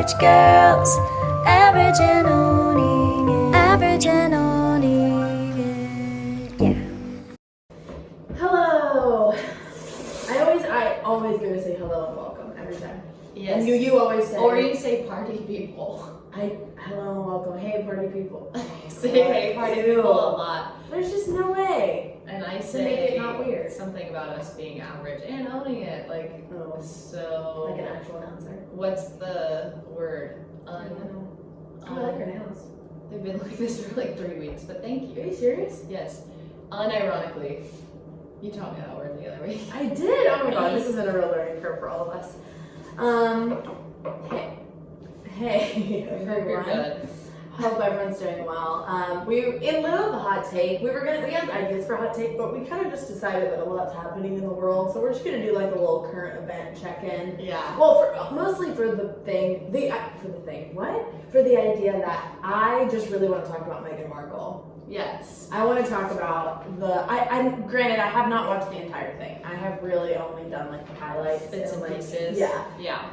Average girls, average and owning it. Average and owning it. Yeah. Hello. I always go to say hello and welcome every time. Yes. And you always say. Or you say party people. Hello and welcome. Hey, party people. Say hey, party people a lot. There's just no way. And I To say make it not weird. something about us being average and owning it. Like, so. Like an actual announcer. What's the word? I like your nails. They've been like this for like 3 weeks, but thank Are you. you serious? Yes. Unironically. You taught me that word the other week. I did. Oh my god, this has been a real learning curve for all of us. Hey, I hope you're good. Hope everyone's doing well. In lieu of a hot take, we had ideas for a hot take, but we kind of just decided that a lot's happening in the world, so we're just gonna do like a little current event check-in. Yeah. Well, mostly for the idea that I just really want to talk about Meghan Markle. Yes. I want to talk about granted, I have not watched the entire thing. I have really only done like the highlights. Bits and pieces. Yeah. Yeah.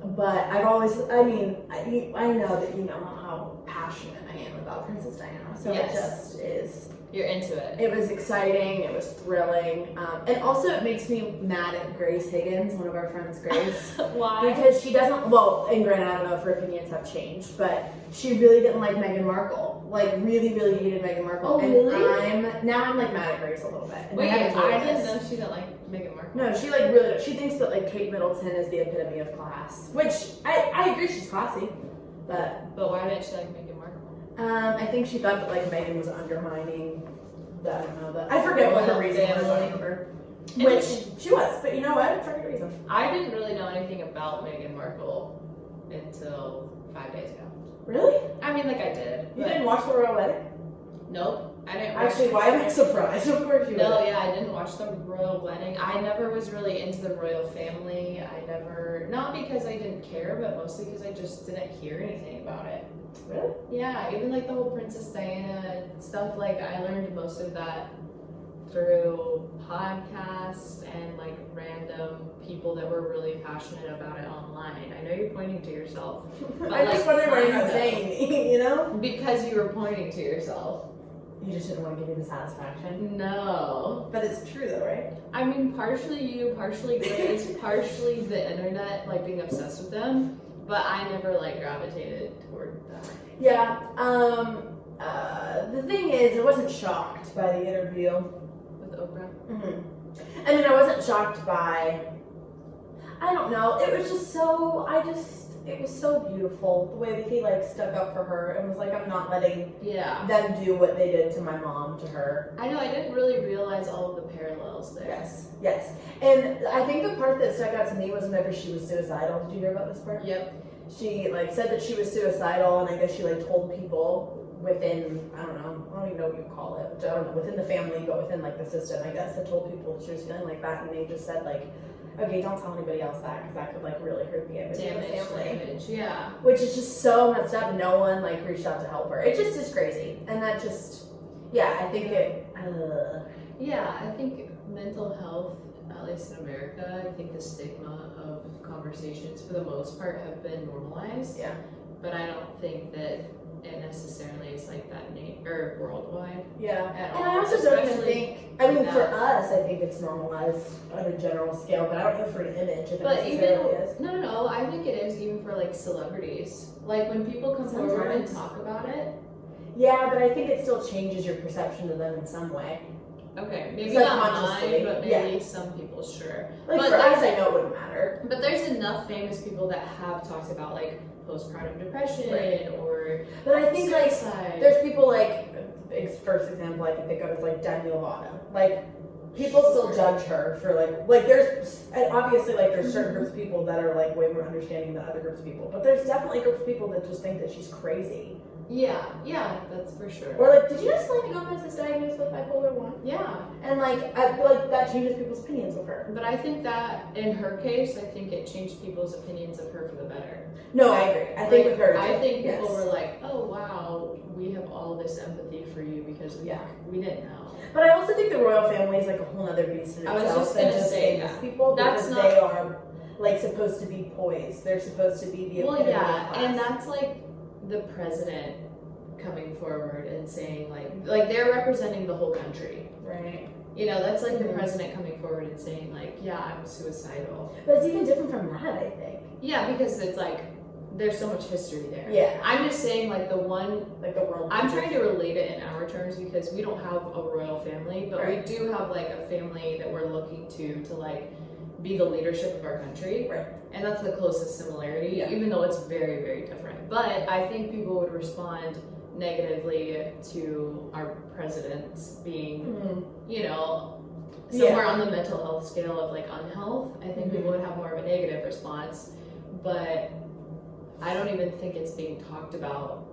But I've always, I know that you know how passionate I am about Princess Diana. So Yes. it just is. You're into it. It was exciting. It was thrilling. And also it makes me mad at Grace Higgins, one of our friends, Grace. Why? Because she doesn't, well, and granted, I don't know if her opinions have changed, but she really didn't like Meghan Markle. Like, really, really hated Meghan Markle. Oh, and really? I'm like mad at Grace a little bit. And Wait, haven't told I her didn't this. know she didn't like Meghan Markle. No, she like really, she thinks that like Kate Middleton is the epitome of class. Which, I agree, she's classy. But why didn't she like Meghan Markle? I think she thought that like Meghan was undermining I forget what her reason was. Whatever. Which she was, but you know what? For good reason. I didn't really know anything about Meghan Markle until 5 days ago. Really? I mean, like I did. You but didn't watch the royal wedding? Nope, I didn't. Watch Actually, why am I surprised? Of course you No, would. yeah, I didn't watch the royal wedding. I never was really into the royal family. Not because I didn't care, but mostly because I just didn't hear anything about it. Really? Yeah, even like the whole Princess Diana stuff, like I learned most of that through podcasts and like random people that were really passionate about it online. I know you're pointing to yourself. But I just wondering why you're not saying me, you know? Because you were pointing to yourself. You just didn't want to give me the satisfaction. No. But it's true though, right? I mean, partially you, partially Grace, partially the internet, like being obsessed with them. But I never like gravitated toward that. Yeah. The thing is, I wasn't shocked by the interview. With Oprah? Mm-hmm. I mean, I wasn't shocked by, I don't know, it was just so, it was so beautiful, the way that he like stuck up for her and was like, I'm not letting them do what they did to my mom, to her. I know, I didn't really realize all of the parallels there. Yes. And I think the part that stuck out to me was whenever she was suicidal. Did you hear about this part? Yep. She like said that she was suicidal, and I guess she like told people within, I don't even know what you call it, I don't know, within the family, but within like the system, I guess, that told people that she was feeling like that, and they just said like, okay, don't tell anybody else that, because that could like really hurt the image of the family. Damage, yeah. Which is just so messed up. No one like reached out to help her. It just is crazy, and that just, I think it. Yeah, I think mental health, at least in America, I think the stigma of conversations for the most part have been normalized. Yeah. But I don't think that it necessarily is like that or worldwide. Yeah. At And all. I also don't even think, I mean, for us, I think it's normalized on a general scale, but I don't know for an image if it necessarily is. No, I think it is even for like celebrities. Like when people come forward and talk about it. Yeah, but I think it still changes your perception of them in some way. Okay, maybe not mine, but maybe some people, sure. Like but for us, I know it wouldn't matter. But there's enough famous people that have talked about like postpartum depression or But I think suicide. like there's people like, first example I can think of is like Demi Lovato. Like people still judge her for like there's obviously like there's certain groups of people that are like way more understanding than other groups of people, but there's definitely groups of people that just think that she's crazy. Yeah, that's for sure. Or like, did you know Selena Gomez is diagnosed with bipolar 1? Yeah. And like, I feel like that changes people's opinions of her. But I think that in her case, I think it changed people's opinions of her for the better. No, I agree. I think with her, I think people were like, oh wow, we have all this empathy for you because we didn't know. But I also think the royal family is like a whole other beast in itself. I was just gonna say famous that. people, That's because not, they are like supposed to be poised. They're supposed to be the epitome of class. and that's like the president coming forward and saying like they're representing the whole country. Right. You know, that's like the president coming forward and saying like, yeah, I'm suicidal. But it's even different from that, I think. Yeah, because it's like there's so much history there. Yeah. I'm just saying like the one, Like the world. I'm trying to relate it in our terms because we don't have a royal family, but Right. we do have like a family that we're looking to like be the leadership of our country. Right. And that's the closest similarity, Yeah. even though it's very, very different. But I think people would respond negatively to our presidents being, you know, somewhere on the mental health scale of like unhealth. I think people would have more of a negative response. But I don't even think it's being talked about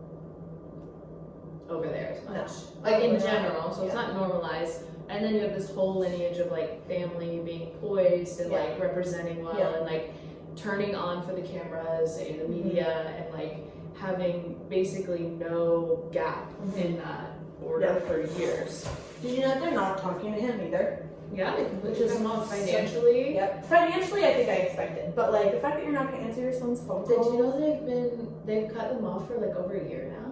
over there as much. Like in general, so it's not normalized. And then you have this whole lineage of like family being poised and like representing well and like turning on for the cameras and the media and like having basically no gap in that order for years. Did you know that they're not talking to him either? Yeah, they completely Which is cut him off financially. Yep. Financially, I think I expected, but like the fact that you're not going to answer your son's phone Did calls. you know they've cut them off for like over a year now?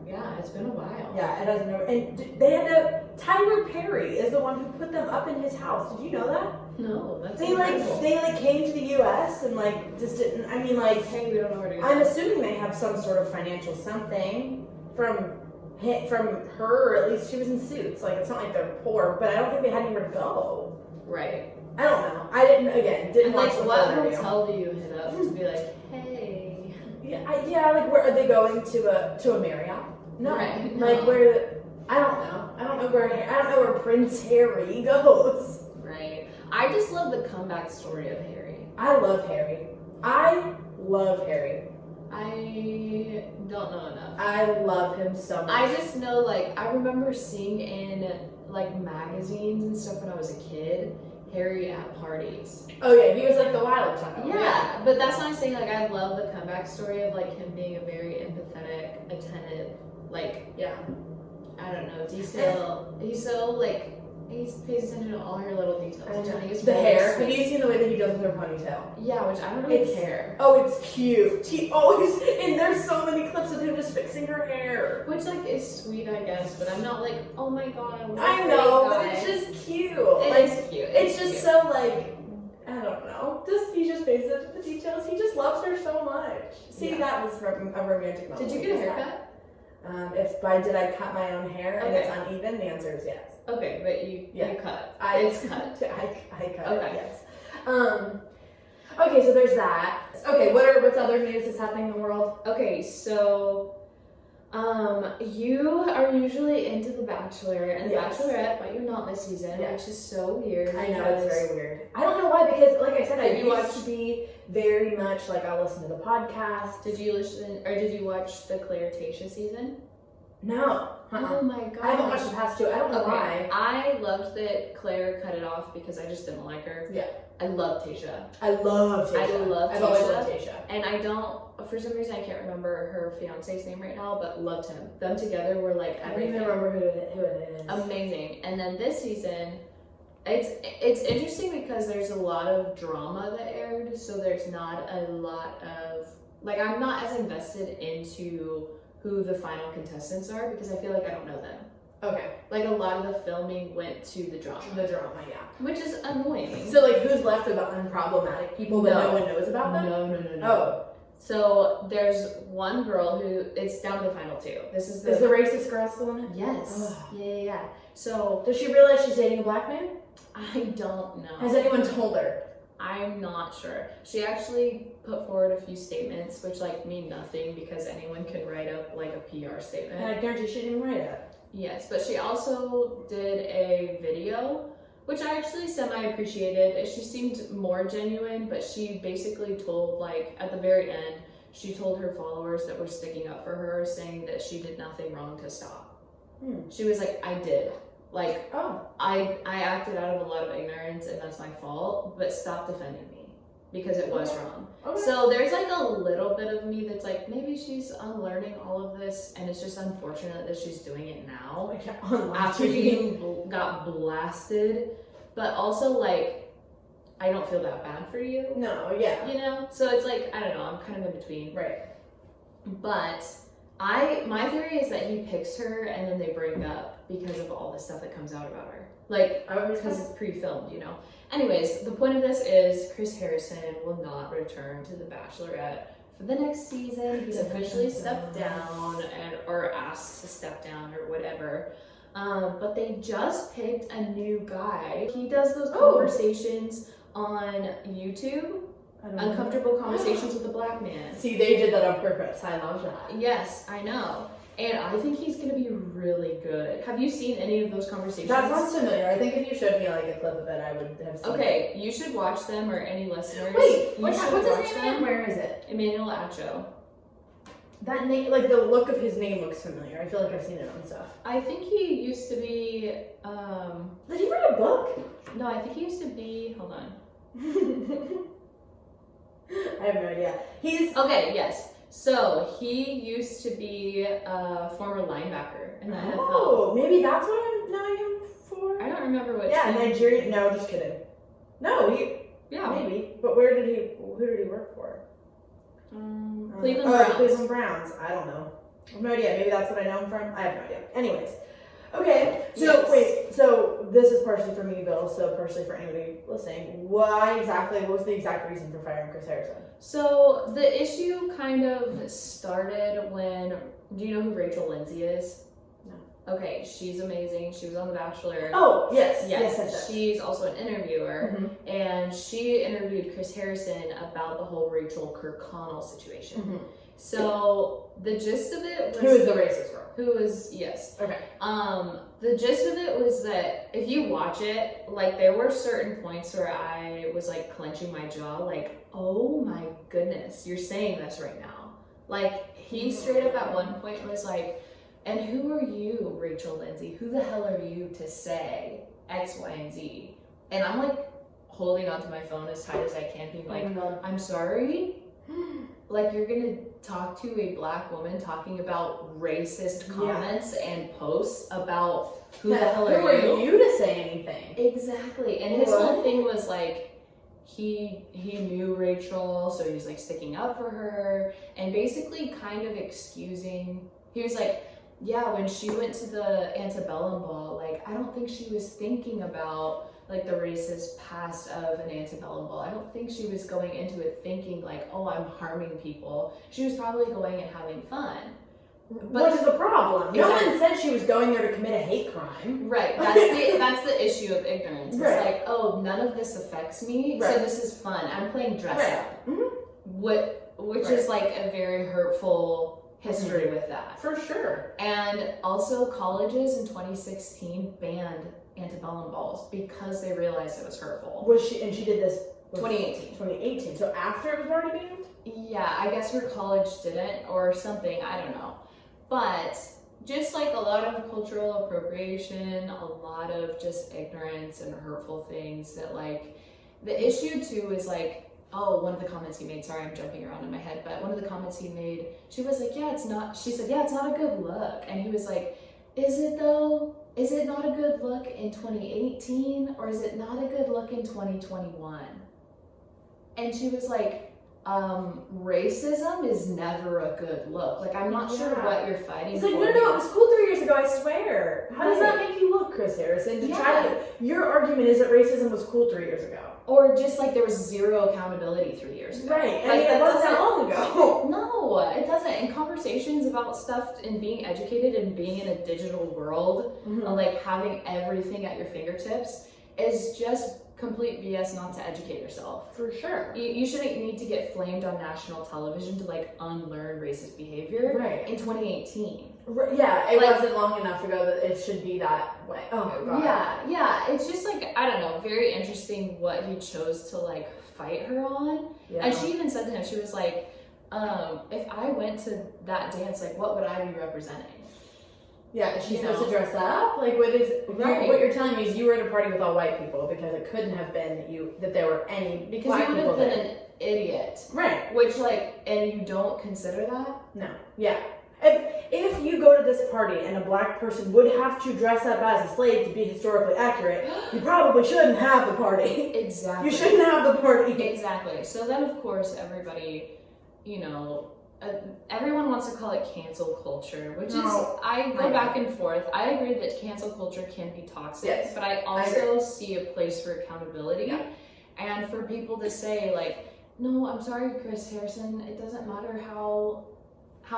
Yeah, it's been a while. Yeah, it doesn't know. And they had to. Tyler Perry is the one who put them up in his house. Did you know that? No, that's They incredible. like came to the U.S. and like just didn't. I mean, like Hey, we don't know where to go. I'm assuming they have some sort of financial something from her, or at least she was in Suits. Like it's not like they're poor, but I don't think they had anywhere to go. Right. I don't know. I didn't And watch like, the what full video. hotel do you hit up to be like, hey? Yeah, like where are they going to a Marriott? No, Right, like no. where? I don't know. I don't know where Prince Harry goes. Right. I just love the comeback story of Harry. I love Harry. I love Harry. I don't know enough. I love him so much. I just know, like, I remember seeing in like magazines and stuff when I was a kid, Harry at parties. Oh yeah, he was like the wild child. Yeah, but that's what I'm saying. Like, I love the comeback story of like him being a very empathetic, attentive, like, Yeah. I don't know, detail. He's so like he pays attention to all her little details. Which I think is The really hair. sweet. Have you seen the way that he does with her ponytail? Yeah, which I don't really It's- care. Oh, it's cute. He always, and there's so many clips of him just fixing her hair. Which like is sweet, I guess, but I'm not like, oh my god, what a I great know, but guy. it's just cute. It like, is cute. It's just cute. so like, I don't know. He just pays attention to the details. He just loves her so much. See, Yeah. that was a romantic moment. Did you get a haircut? Did I cut my own hair and Okay. it's uneven? The answer is yes. Okay, but you cut. It's cut. I cut Okay. it, yes. Okay, so there's that. Okay, what's other news that's happening in the world? Okay, so you are usually into The Bachelor and Yes. Bachelorette, but you're not this season, Yes. which is so weird. I know, it's because- very weird. I don't know why, because like I said, I Did you used to be very much like I'll listen to the podcast. Did you listen or did you watch the Claire Tayshia season? No. Oh my god. I haven't watched the past two. I don't know why. I loved that Claire cut it off because I just didn't like her. Yeah. I love Tayshia. I love Tasha. I love I've always Tasha. loved Tasha. And I don't, for some reason, I can't remember her fiance's name right now, but loved him. Them together were like I don't everything. even remember who it is. Amazing. And then this season, it's interesting because there's a lot of drama that aired, so there's not a lot of, like, I'm not as invested into who the final contestants are because I feel like I don't know them. Okay. Like, a lot of the filming went to the drama. The drama, yeah. Which is annoying. So like, who's left are the unproblematic people that no one knows about them? No. Oh. So there's one girl who, it's down to the final two. This is the... Is the racist girl still in it? Yes. Ugh. Yeah. So, Does she realize she's dating a black man? I don't know. Has anyone told her? I'm not sure. She actually put forward a few statements, which like mean nothing because anyone can write up like a PR statement. And I guarantee she didn't write it. Yes, but she also did a video, which I actually semi-appreciated. She seemed more genuine, but she basically told, like, at the very end, she told her followers that were sticking up for her, saying that she did nothing wrong to stop. She was like, I did. Like, I acted out of a lot of ignorance, and that's my fault, but stop defending me, because it was wrong. Okay. So there's like a little bit of me that's like, maybe she's unlearning all of this, and it's just unfortunate that she's doing it now Like, on live after TV. you got blasted. But also, like, I don't feel that bad for you. No, yeah. You know? So it's like, I don't know, I'm kind of in between. Right. But my theory is that he picks her and then they break up because of all the stuff that comes out about her. Like, because it's pre-filmed, you know? Anyways, the point of this is Chris Harrison will not return to The Bachelorette for the next season. He's officially stepped down or asked to step down or whatever. But they just picked a new guy. He does those conversations on YouTube. Uncomfortable Conversations with a Black Man. See, they did that on purpose. I love that. Yes, I know. And I think he's going to be really good. Have you seen any of those conversations? That sounds familiar. I think if you showed me like a clip of it, I would have seen it. You should watch them, or any listeners. Wait, what's his name again? Where is it? Emmanuel Acho. That name, like the look of his name looks familiar. I feel like I've seen it on stuff. I think he used to be, Did he write a book? no, I think he used to be, hold on. I have no idea. Okay, yes. So, he used to be a former linebacker in the NFL. Oh, maybe that's what I'm knowing him for? I don't remember what Yeah, team. Nigeria. No, just kidding. No, Yeah. maybe. But who did he work for? Cleveland Browns. Cleveland Browns. I don't know. I have no idea. Maybe that's what I know him from. I have no idea. Anyways. Okay. So, Yes. wait. So, this is partially for me, Bill. So, partially for anybody listening. What was the exact reason for firing Chris Harrison? So the issue kind of started when, do you know who Rachel Lindsay is? No. Okay, she's amazing. She was on The Bachelor. Oh, yes. She's also an interviewer, Mm-hmm. and she interviewed Chris Harrison about the whole Rachel Kirkconnell situation. Mm-hmm. So the gist of it was... Who is the racist girl? Yes. Okay. The gist of it was that if you watch it, like, there were certain points where I was like clenching my jaw, like, oh my goodness, you're saying this right now. Like, he straight up at one point was like, and who are you, Rachel Lindsay? Who the hell are you to say X, Y, and Z? And I'm like holding onto my phone as tight as I can, being like, I'm sorry? Like, you're gonna talk to a Black woman talking about racist comments and posts about who the hell are you to say anything? Exactly. And his whole thing was like, he knew Rachel, so he's like sticking up for her and basically kind of excusing. He was like, yeah, when she went to the antebellum ball, like, I don't think she was thinking about like the racist past of an antebellum ball. I don't think she was going into it thinking like, oh, I'm harming people. She was probably going and having fun. But what is the problem? Exactly. No one said she was going there to commit a hate crime. Right. That's the issue of ignorance. It's Right. like, oh, none of this affects me, Right. so this is fun. I'm playing dress up. Mm-hmm. Which is like a very hurtful history with that. For sure. And also, colleges in 2016 banned antebellum balls because they realized it was hurtful. And she did this 2018. 2018. So after it was already banned? Yeah, I guess her college didn't or something, I don't know. But just like a lot of cultural appropriation, a lot of just ignorance and hurtful things that, like, the issue too is like, oh, one of the comments he made, sorry, I'm jumping around in my head, but one of the comments he made, she was like, she said, yeah, it's not a good look. And he was like, is it though? Is it not a good look in 2018 or is it not a good look in 2021? And she was like, racism is never a good look. Like, I'm not sure what you're fighting It's for. like, no, it was cool 3 years ago, I swear. How does that make you look, Chris Harrison? Your argument is that racism was cool 3 years ago. Or just like there was zero accountability 3 years ago. Right, Like, it wasn't that long ago. No, it doesn't. And conversations about stuff and being educated and being in a digital world, and like having everything at your fingertips is just complete BS not to educate yourself. For sure. You shouldn't need to get flamed on national television to like unlearn racist behavior in 2018. Yeah, it wasn't long enough ago that it should be that way. Oh my god. Yeah. It's just like, I don't know, very interesting what he chose to like fight her on. Yeah. And she even said to him, she was like, if I went to that dance, like, what would I be representing? Yeah, she's supposed to dress up? Like, what you're telling me is you were at a party with all white people because it couldn't have been that there were any because black you would people have been there. an idiot. Right. Which, like, and you don't consider that? No. Yeah. If you go to this party and a black person would have to dress up as a slave to be historically accurate, you probably shouldn't have the party. Exactly. You shouldn't have the party. Exactly. So then, of course, everybody, everyone wants to call it cancel culture, which I go back and forth. I agree that cancel culture can be toxic, yes, but I also see a place for accountability and for people to say, like, no, I'm sorry, Chris Harrison, it doesn't matter how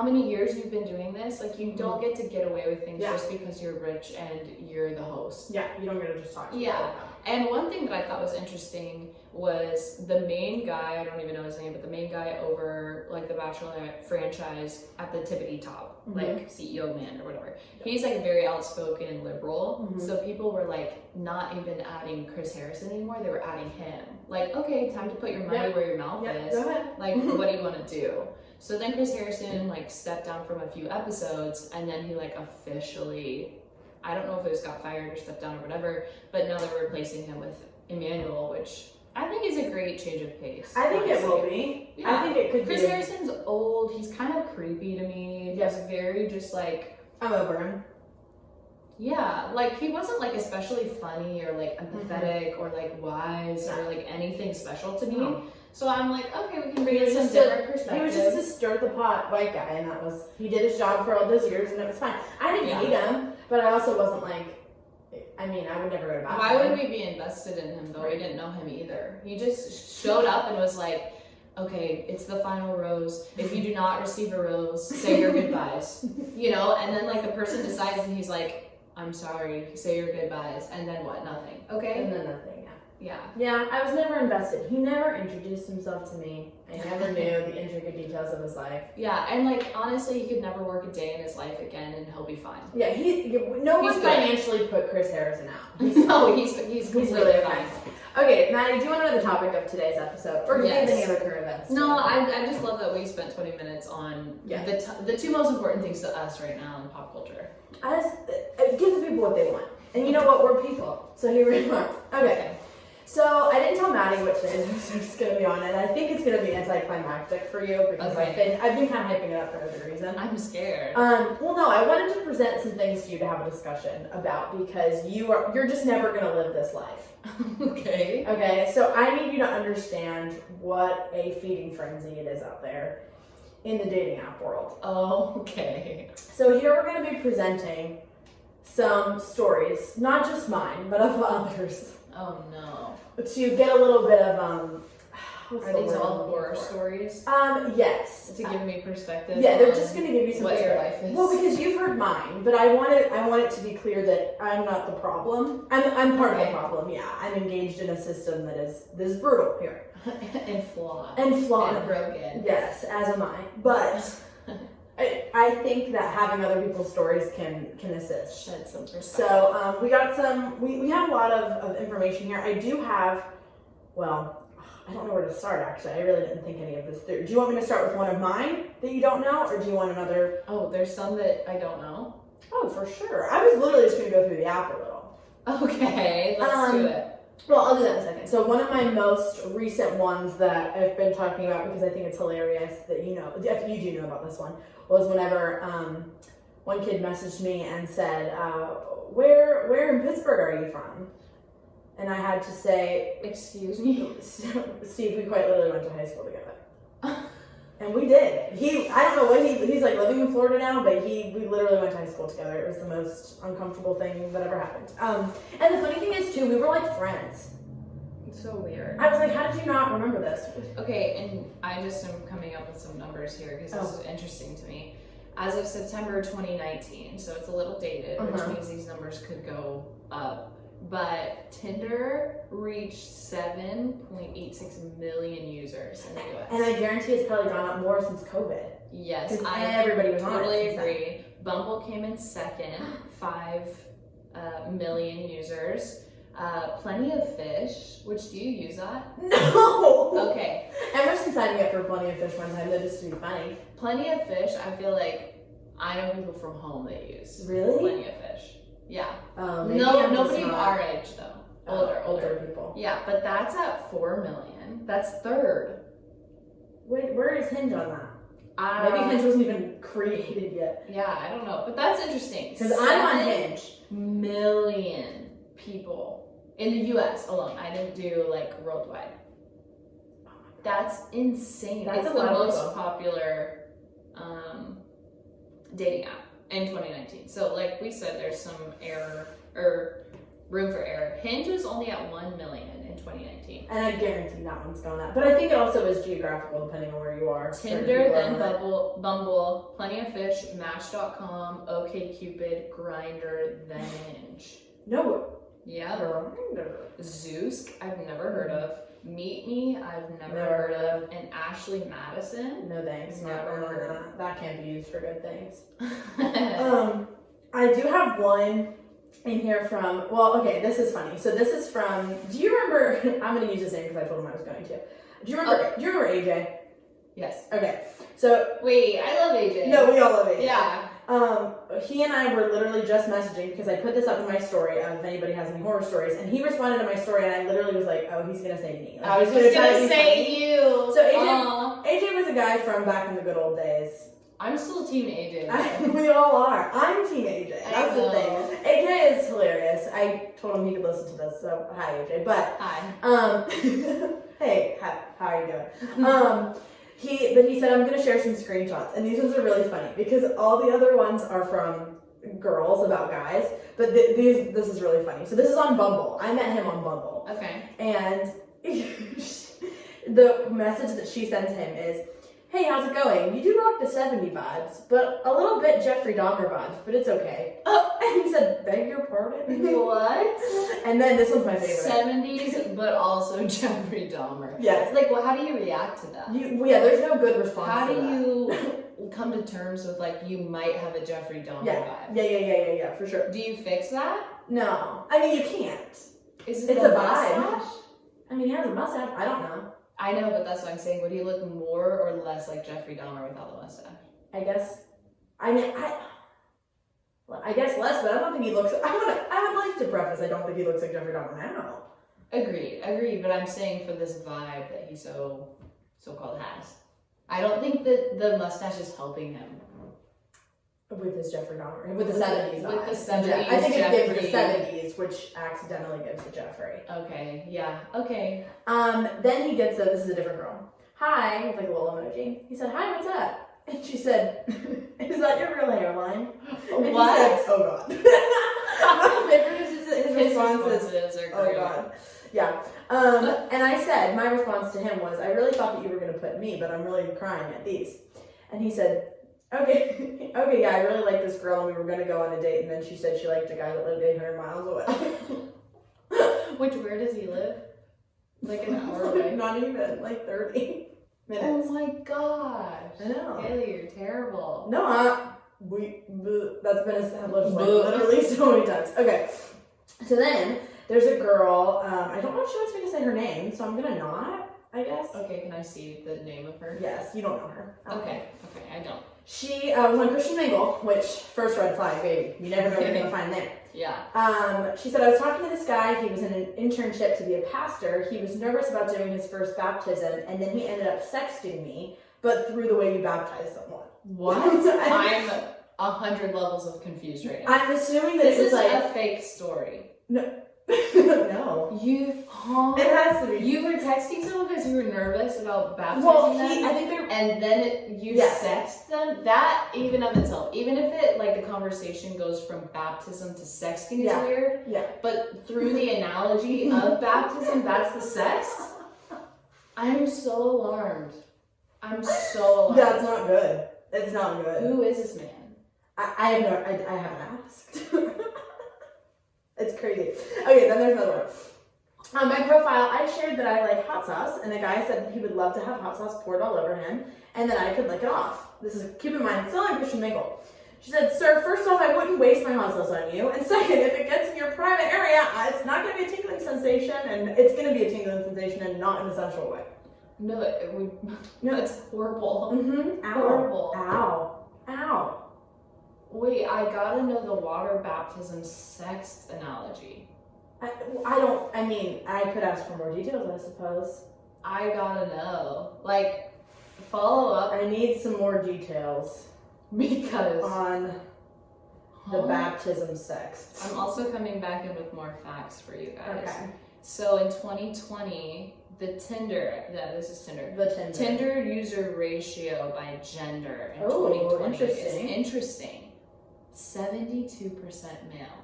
many years you've been doing this, like, you don't get to get away with things just because you're rich and you're the host. Yeah, you don't get to just talk to people. And one thing that I thought was interesting was the main guy, I don't even know his name, but the main guy over, like, the Bachelorette franchise at the tippity top, like, CEO man or whatever. He's, like, very outspoken liberal, so people were, like, not even adding Chris Harrison anymore, they were adding him. Like, okay, time to put your money where your mouth is. Go ahead. Like, what do you want to do? So then Chris Harrison, like, stepped down from a few episodes, and then he, like, officially, I don't know if it was got fired or stepped down or whatever, but now they're replacing him with Emmanuel, which I think is a great change of pace. I think it will be. Yeah. I think it could Chris be. Chris Harrison's old, he's kind of creepy to me. He's very just, like... I'm over him. Yeah, like, he wasn't, like, especially funny or, like, empathetic or, like, wise or, like, anything special to me. So I'm like, okay, we can bring in some different perspective. He was just a stir the pot white guy, and he did his job for all those years, and it was fine. I didn't hate him, but I also wasn't like, I mean, I would never go to battle. Why would we be invested in him, though? We didn't know him either. He just showed up and was like, okay, it's the final rose. If you do not receive a rose, say your goodbyes. And then, like, the person decides, and he's like, I'm sorry, say your goodbyes, and then what? Nothing. Okay? And then nothing, Yeah. Yeah, I was never invested. He never introduced himself to me. I never knew the intricate details of his life. Yeah, and, like, honestly, he could never work a day in his life again, and he'll be fine. Yeah, no one financially put Chris Harrison out. He's really fine. Okay, Maddie, do you want to know the topic of today's episode? Or do you have any other current events? No, I just love that we spent 20 minutes on the two most important things to us right now in pop culture. Give the people what they want. And you know what? We're people. So here we are. Okay. So I didn't tell Maddie which day this is going to be on, and I think it's going to be anticlimactic for you because I've been kind of hyping it up for no good reason. I'm scared. Well, no, I wanted to present some things to you to have a discussion about because you're just never going to live this life. Okay. Okay. So I need you to understand what a feeding frenzy it is out there in the dating app world. Oh, okay. So here we're going to be presenting some stories, not just mine, but of others. Oh no. To get a little bit of are these all horror stories? Yes. To give me perspective. Yeah, they're just going to give you some what your life is. Well, because you've heard mine, but I want it to be clear that I'm not the problem. I'm part of the problem. Yeah, I'm engaged in a system that is brutal here and flawed and broken. Yes, as am I. But I think that having other people's stories can assist. Shed some perspective. So we got some. We have a lot of information here. I do have. Well, I don't know where to start, actually. I really didn't think any of this through. Do you want me to start with one of mine that you don't know, or do you want another? Oh, there's some that I don't know. Oh, for sure. I was literally just going to go through the app a little. Okay, let's do it. Well, I'll do that in a second. So one of my most recent ones that I've been talking about because I think it's hilarious that you do know about this one, was whenever one kid messaged me and said, where in Pittsburgh are you from? And I had to say, excuse me? Steve, we quite literally went to high school together. And we did. I don't know what he's like living in Florida now, but we literally went to high school together. It was the most uncomfortable thing that ever happened. And the funny thing is too, we were like friends. It's so weird. I was like, how did you not remember this? Okay, and I just am coming up with some numbers here because this is interesting to me. As of September 2019, so it's a little dated, which means these numbers could go up. But Tinder reached 7.86 million users in the US. And I guarantee it's probably gone up more since COVID. Yes, everybody was totally agree. Bumble came in second, 5 million users. Plenty of Fish, which do you use that? No! Okay. Ever since signing up for Plenty of Fish one time, that just to be funny. Plenty of Fish, I feel like I know people from home that use. Really? Plenty of Fish. Yeah. Nobody our age though. Older people. Yeah, but that's at 4 million. That's third. Wait, where is Hinge on that? Maybe Hinge wasn't even created yet. Yeah, I don't know, but that's interesting. Because I'm on Hinge. 7 million people in the U.S. alone. I didn't do like worldwide. That's insane. That's it's a the lot of most people. popular dating app in 2019. So like we said, there's some error or room for error. Hinge was only at 1 million in 2019. And I guarantee that one's going up. But I think it also is geographical depending on where you are. Certain Tinder, people are then on it. Bumble, Plenty of Fish, Match.com, OkCupid, Grindr, then Hinge. No. Yeah. Grindr. Zeus, I've never heard of. Meet Me, I've never heard of. And Ashley Madison. No thanks. Never heard. That can't be used for good things. Okay. I do have one in here from, well, okay, this is funny. So this is from, do you remember, I'm going to use this name because I told him I was going to. Do you remember AJ? Yes. Okay. So, Wait, I love AJ. no, we all love AJ. Yeah. He and I were literally just messaging because I put this up in my story of if anybody has any horror stories, and he responded to my story, and I literally was like, oh, he's gonna say me. Like, I was he's just try to gonna be say funny. you. So AJ was a guy from back in the good old days. I'm still Team AJ. We all are. I'm Team AJ. That's the know. thing. AJ is hilarious. I told him he could listen to this, so hi AJ. But Hi. hey, how are you doing? He said I'm gonna share some screenshots, and these ones are really funny because all the other ones are from girls about guys, but this is really funny. So this is on Bumble. I met him on Bumble, Okay. and the message that she sends him is, "Hey, how's it going? You do rock the 70 vibes, but a little bit Jeffrey Dahmer vibes, but it's okay." And he said, "Beg your pardon?" What? And then this one's my favorite. 70s, but also Jeffrey Dahmer. Yes. Like, well, how do you react to that? Yeah, there's no good response. How to do that. you come to terms with, like, you might have a Jeffrey Dahmer vibe? Yeah, for sure. Do you fix that? No, I mean you can't. Is it It's the a vibe. mustache? I mean, he has a mustache. I don't know. I know, but that's what I'm saying. Would he look more or less like Jeffrey Dahmer without the mustache? I guess. I mean, I guess less, but I don't think he looks. I would like to preface. I don't think he looks like Jeffrey Dahmer now. Agreed. But I'm saying for this vibe that he so-called has, I don't think that the mustache is helping him. With his Jeffrey Dahmer, with the 70s. With the vibes. 70s Yeah, I think it gives the Jeffrey. 70s, which accidentally gives the Jeffrey. Okay. Yeah. Okay. Then he gets this is a different girl. Hi, with like a little emoji. He said, "Hi, what's up?" And she said, "Is that your real hairline?" And What? he said, "Oh God." My favorite is his responses. are Oh great. God. Yeah. And I said, my response to him was, "I really thought that you were going to put me, but I'm really crying at these." And he said, okay, yeah, I really like this girl and we were going to go on a date. And then she said she liked a guy that lived 800 miles away. Where does he live? Like an hour away? Not even, like 30 minutes. Oh my gosh. I know. Haley, you're terrible. No, that's been established like literally so many times. Okay, so then there's a girl, I don't know if she wants me to say her name, so I'm going to not, I guess. Okay, can I see the name of her? Yes, you don't know her. Okay, I don't. She was on Christian Mingle, which, first red flag, baby. You never know what you're going to find there. Yeah. She said, "I was talking to this guy. He was in an internship to be a pastor. He was nervous about doing his first baptism, and then he ended up sexting me, but through the way you baptize someone." What? I'm 100 levels of confused right now. I'm assuming that This it was is like... a fake story. No. It has to be. You were texting someone because you were nervous about baptizing Well, them? I think they're... And then you sexted them? That, even of itself, even if it, like, the conversation goes from baptism to sexting is weird, Yeah. but through the analogy of baptism, that's the sex? I'm so alarmed. I'm so alarmed. That's not good. It's not good. Who is this man? I haven't asked. It's crazy. Okay, then there's another one. On my profile, I shared that I like hot sauce, and the guy said that he would love to have hot sauce poured all over him, and that I could lick it off. This is, keep in mind, still on Christian Mingle. She said, "Sir, first off, I wouldn't waste my hot sauce on you, and second, if it gets in your private area, it's not going to be a tingling sensation, and it's going to be a tingling sensation and not in a sensual way." No, it would. No. That's horrible. Mm-hmm. Ow. Horrible. Ow. Wait, I gotta know the water baptism sex analogy. I could ask for more details, I suppose. I gotta know. Like, follow up I need some more details because on the baptism sex. I'm also coming back in with more facts for you guys. Okay. So in 2020, this is Tinder. The Tinder user ratio by gender in Oh, 2020 interesting. is interesting. 72% male,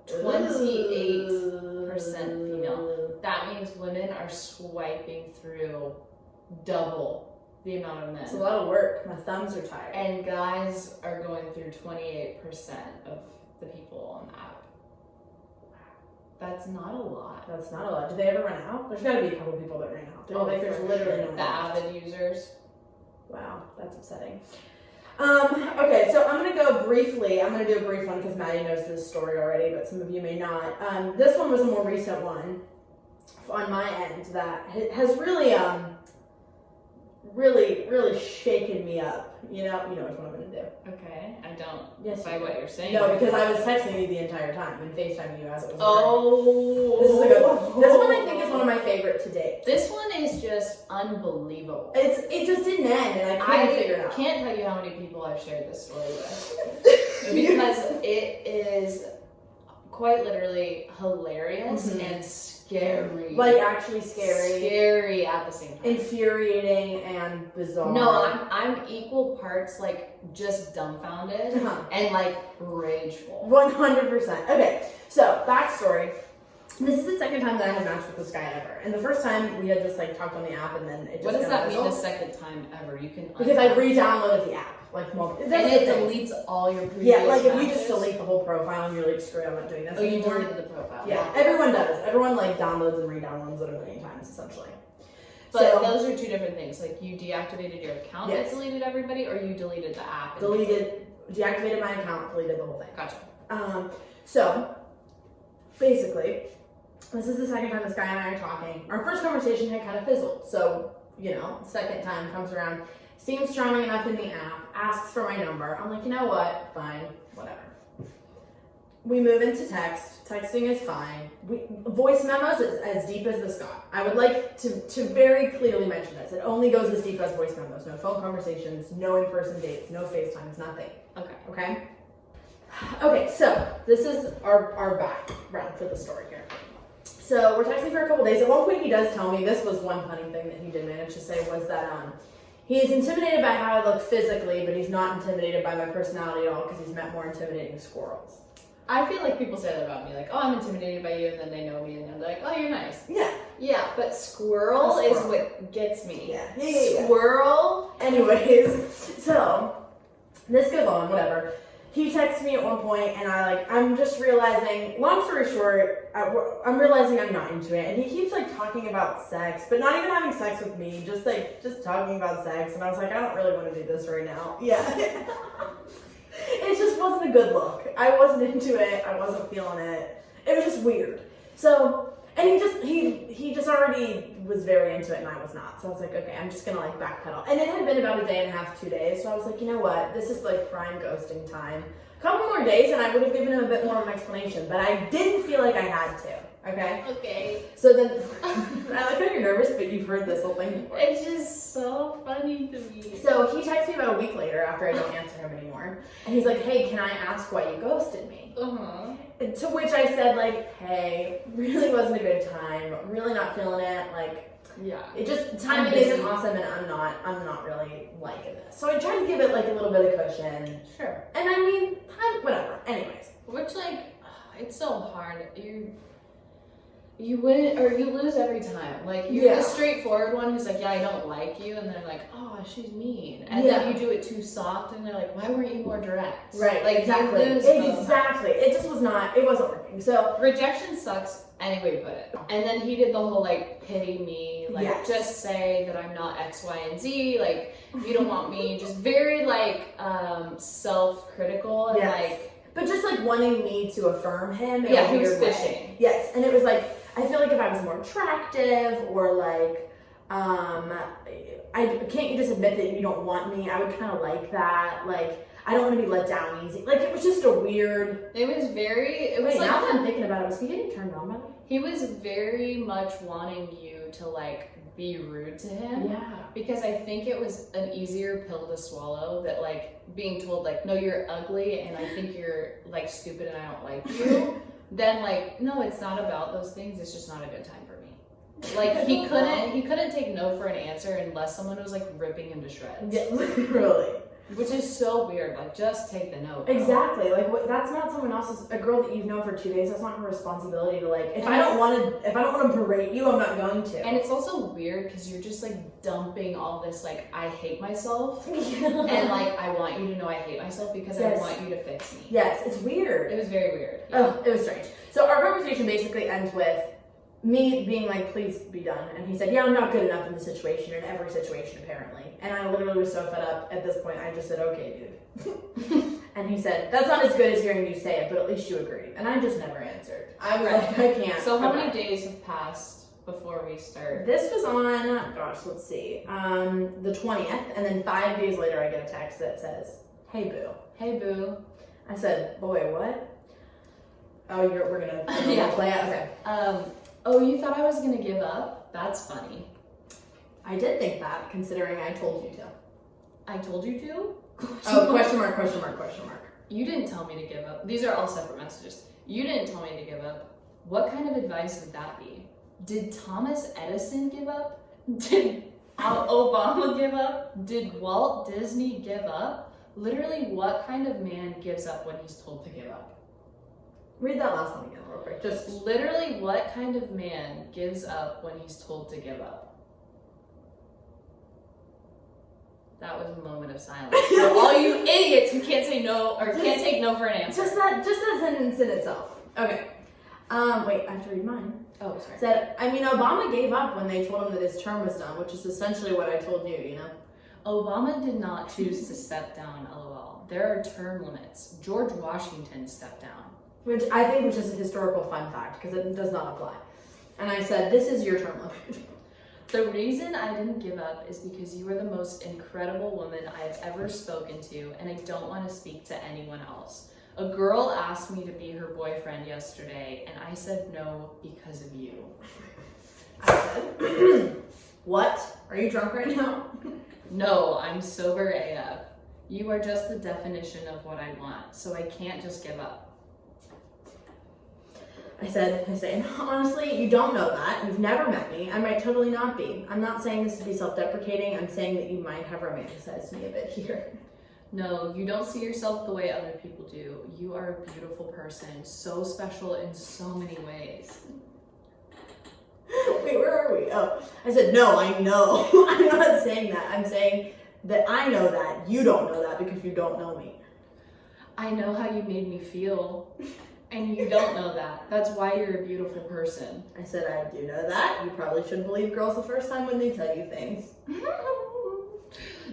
28% female. That means women are swiping through double the amount of men. It's a lot of work. My thumbs are tired. And guys are going through 28% of the people on the app. That's not a lot. That's not a lot. Do they ever run out? There's got to be a couple people that ran out. There's literally no one the left. avid users. Wow, that's upsetting. Okay, so I'm gonna go briefly. I'm gonna do a brief one because Maddie knows this story already, but some of you may not. This one was a more recent one on my end that has really, really shaken me up. You know what I'm gonna do. Okay, I don't. Yes, by what you're saying. No, because I was texting you the entire time and FaceTiming you as it was. Oh, this is a good one. This one I think is one of my favorite to date. This one is just unbelievable. It just didn't end, and I couldn't figure it out. I can't tell you how many people I've shared this story with because it is quite literally hilarious and scary. Like actually scary. Scary at the same time. Infuriating and bizarre. No, I'm equal parts like just dumbfounded and like rageful. 100%. Okay, so backstory. This is the second time that I had matched with this guy ever. And the first time we had just like talked on the app and then it just What does that mean the fizzled. second time ever? You can Because I re-downloaded the app. Like multiple. and it deletes all your previous Yeah, like if you matches? just delete the whole profile and you're like, screw it, I'm not doing this Oh, you anymore. deleted the profile. Yeah, everyone does. Everyone like downloads and re-downloads it a million times essentially. But So- those are two different things. Like you deactivated your account Yes. that deleted everybody, or you deleted the app. And Deactivated my account, deleted the whole thing. Gotcha. So basically, this is the second time this guy and I are talking. Our first conversation had kind of fizzled. So, second time comes around, seems charming enough in the app, asks for my number. I'm like, you know what? Fine, whatever. We move into text. Texting is fine. Voice memos is as deep as this got. I would like to very clearly mention this. It only goes as deep as voice memos. No phone conversations, no in-person dates, no FaceTimes, nothing. Okay? Okay, so this is our background for the story here. So we're texting for a couple days. At one point he does tell me, this was one funny thing that he did manage to say, was that he is intimidated by how I look physically, but he's not intimidated by my personality at all because he's met more intimidating squirrels. I feel like people say that about me, like, oh, I'm intimidated by you, and then they know me, and they're like, oh, you're nice. Yeah. Yeah, but squirrel is what gets me. Yeah. Squirrel. Anyways, so this goes on, whatever. He texts me at one point, and I'm just realizing, long story short, I'm realizing I'm not into it. And he keeps talking about sex, but not even having sex with me, just talking about sex. And I was like, I don't really want to do this right now. Yeah. It just wasn't a good look. I wasn't into it. I wasn't feeling it. It was just weird. So, and he just already was very into it, and I was not. So I was like, okay, I'm just gonna backpedal. And it had been about a day and a half, 2 days. So I was like, you know what? This is prime ghosting time. A couple more days, and I would have given him a bit more of an explanation. But I didn't feel like I had to. Okay. Okay. So then, I like how you're nervous, but you've heard this whole thing before. It's just so funny to me. So he texts me about a week later after I don't answer him anymore. And he's like, hey, can I ask why you ghosted me? Uh-huh. To which I said, hey, really wasn't a good time. Really not feeling it. Yeah. It just, timing isn't awesome, and I'm not really liking this. So I tried to give it a little bit of cushion. Sure. And I mean, whatever. Anyways. Which it's so hard. You win or you lose every time. You're the straightforward one who's yeah, I don't like you, and they're like, oh, she's mean. And then you do it too soft, and they're like, why weren't you more direct? Right. Exactly. Exactly. It just it wasn't working. So rejection sucks any way you put it. And then he did the whole pity me, just say that I'm not X, Y, and Z. You don't want me. Just very self-critical and but just canting me to affirm him. Yeah, he was fishing. Yes, and it was I feel if I was more attractive or can't you just admit that you don't want me? I would kind of like that. I don't want to be let down easy. It was just a weird. It was very. Wait, now that I'm thinking about it, was he getting turned on by that? He was very much wanting you to be rude to him. Yeah. Because I think it was an easier pill to swallow that like being told like, no, you're ugly and I think you're like stupid and I don't like you. Then like, no, it's not about those things. It's just not a good time for me. Like he couldn't take no for an answer unless someone was like ripping him to shreds. Yeah, literally. Which is so weird. Like just take the no. Bro. Exactly. Like that's not someone else's. A girl that you've known for 2 days. That's not her responsibility to like. If I don't want to berate you, I'm not going to. And it's also weird because you're just like dumping all this like I hate myself and like I want you to know I hate myself because I want you to fix me. Yes, it's weird. It was very weird. Yeah. Oh, it was strange. So our conversation basically ends with me being like, please be done. And he said, yeah, I'm not good enough in the situation, in every situation, apparently. And I literally was so fed up at this point, I just said, okay, dude. And he said, that's not as good as hearing you say it, but at least you agreed. And I just never answered. I was like, I can't. So how many days have passed before we start? This was on, gosh, let's see, the 20th. And then 5 days later, I get a text that says, hey, boo. Hey, boo. I said, boy, what? Oh, we're gonna play it? Okay. Oh, you thought I was gonna give up? That's funny. I did think that, considering I told you to. I told you to? Oh, question mark, question mark, question mark. You didn't tell me to give up. These are all separate messages. You didn't tell me to give up. What kind of advice would that be? Did Thomas Edison give up? Did Obama give up? Did Walt Disney give up? Literally, what kind of man gives up when he's told to give up? Read that last one again real quick. Just literally, what kind of man gives up when he's told to give up? That was a moment of silence. For all you idiots who can't say no or can't take no for an answer. Just that sentence in itself. Okay. Wait, I have to read mine. Oh, sorry. Said, I mean, Obama gave up when they told him that his term was done, which is essentially what I told you, you know? Obama did not choose to step down, lol. There are term limits. George Washington stepped down. Which I think is a historical fun fact, because it does not apply. And I said, this is your term limit. The reason I didn't give up is because you are the most incredible woman I've ever spoken to, and I don't want to speak to anyone else. A girl asked me to be her boyfriend yesterday, and I said no because of you. I said, what? Are you drunk right now? No, I'm sober AF. You are just the definition of what I want, so I can't just give up. I said, honestly, you don't know that. You've never met me. I might totally not be. I'm not saying this to be self-deprecating. I'm saying that you might have romanticized me a bit here. No, you don't see yourself the way other people do. You are a beautiful person, so special in so many ways. Wait, where are we? Oh, I said, no, I know. I'm not saying that. I'm saying that I know that. You don't know that because you don't know me. I know how you made me feel. And you don't know that. That's why you're a beautiful person. I said, I do know that. You probably shouldn't believe girls the first time when they tell you things.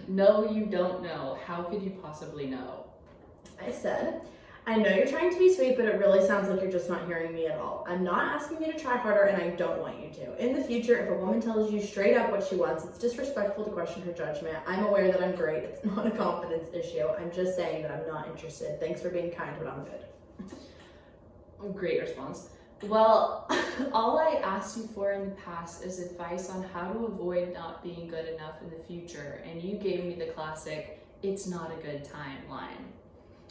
No, you don't know. How could you possibly know? I said, I know you're trying to be sweet, but it really sounds like you're just not hearing me at all. I'm not asking you to try harder, and I don't want you to. In the future, if a woman tells you straight up what she wants, it's disrespectful to question her judgment. I'm aware that I'm great. It's not a confidence issue. I'm just saying that I'm not interested. Thanks for being kind, but I'm good. Great response. Well, all I asked you for in the past is advice on how to avoid not being good enough in the future, and you gave me the classic, it's not a good time line.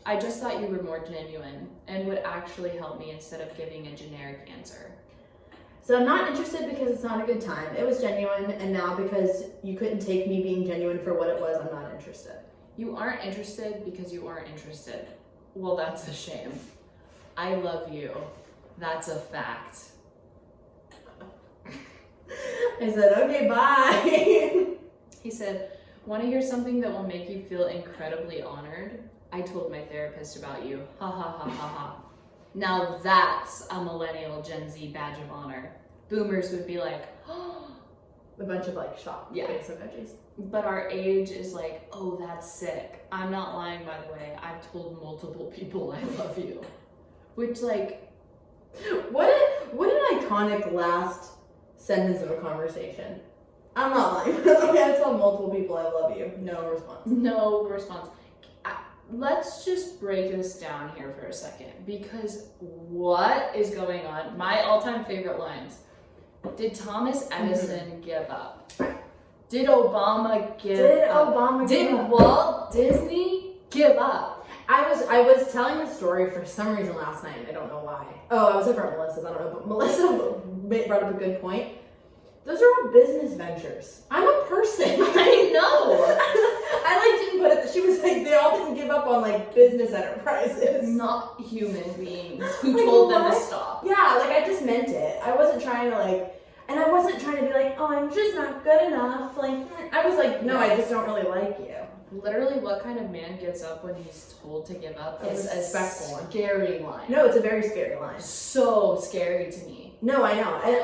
I just thought you were more genuine and would actually help me instead of giving a generic answer. So I'm not interested because it's not a good time. It was genuine, and now because you couldn't take me being genuine for what it was, I'm not interested. You aren't interested because you aren't interested. Well, that's a shame. I love you. That's a fact. I said, okay, bye. He said, want to hear something that will make you feel incredibly honored? I told my therapist about you. Ha ha ha ha ha. Now that's a millennial Gen Z badge of honor. Boomers would be like, oh. A bunch of like shock face emojis. But our age is like, oh, that's sick. I'm not lying, by the way. I've told multiple people I love you. Which, like, what an iconic last sentence of a conversation. I'm not lying. I told multiple people I love you. No response. No response. Let's just break this down here for a second, because what is going on? My all-time favorite lines. Did Thomas Edison give up? Did Obama give up? Did Walt Disney give up? I was telling the story for some reason last night, and I don't know why. Oh, I was over at Melissa's, I don't know, but Melissa brought up a good point. Those are all business ventures. I'm a person. I know. I didn't put it, she was like, they all didn't give up on business enterprises. Not human beings who told them to stop. Yeah, I just meant it. I wasn't trying to and I wasn't trying to be oh, I'm just not good enough. I was no, I just don't really like you. Literally, what kind of man gives up when he's told to give up is a scary line. No, it's a very scary line. So scary to me. No, I know. And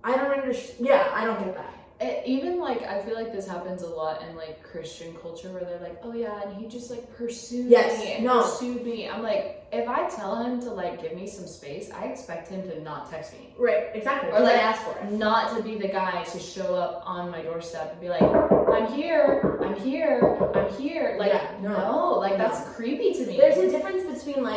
I don't understand. Yeah, I don't get that. Even I feel like this happens a lot in Christian culture where they're oh yeah, and he just pursued me and pursued me. I'm if I tell him to give me some space, I expect him to not text me. Right, exactly. Or ask for it. Not to be the guy to show up on my doorstep and be I'm here, I'm here, I'm here. That's creepy to me. There's a difference between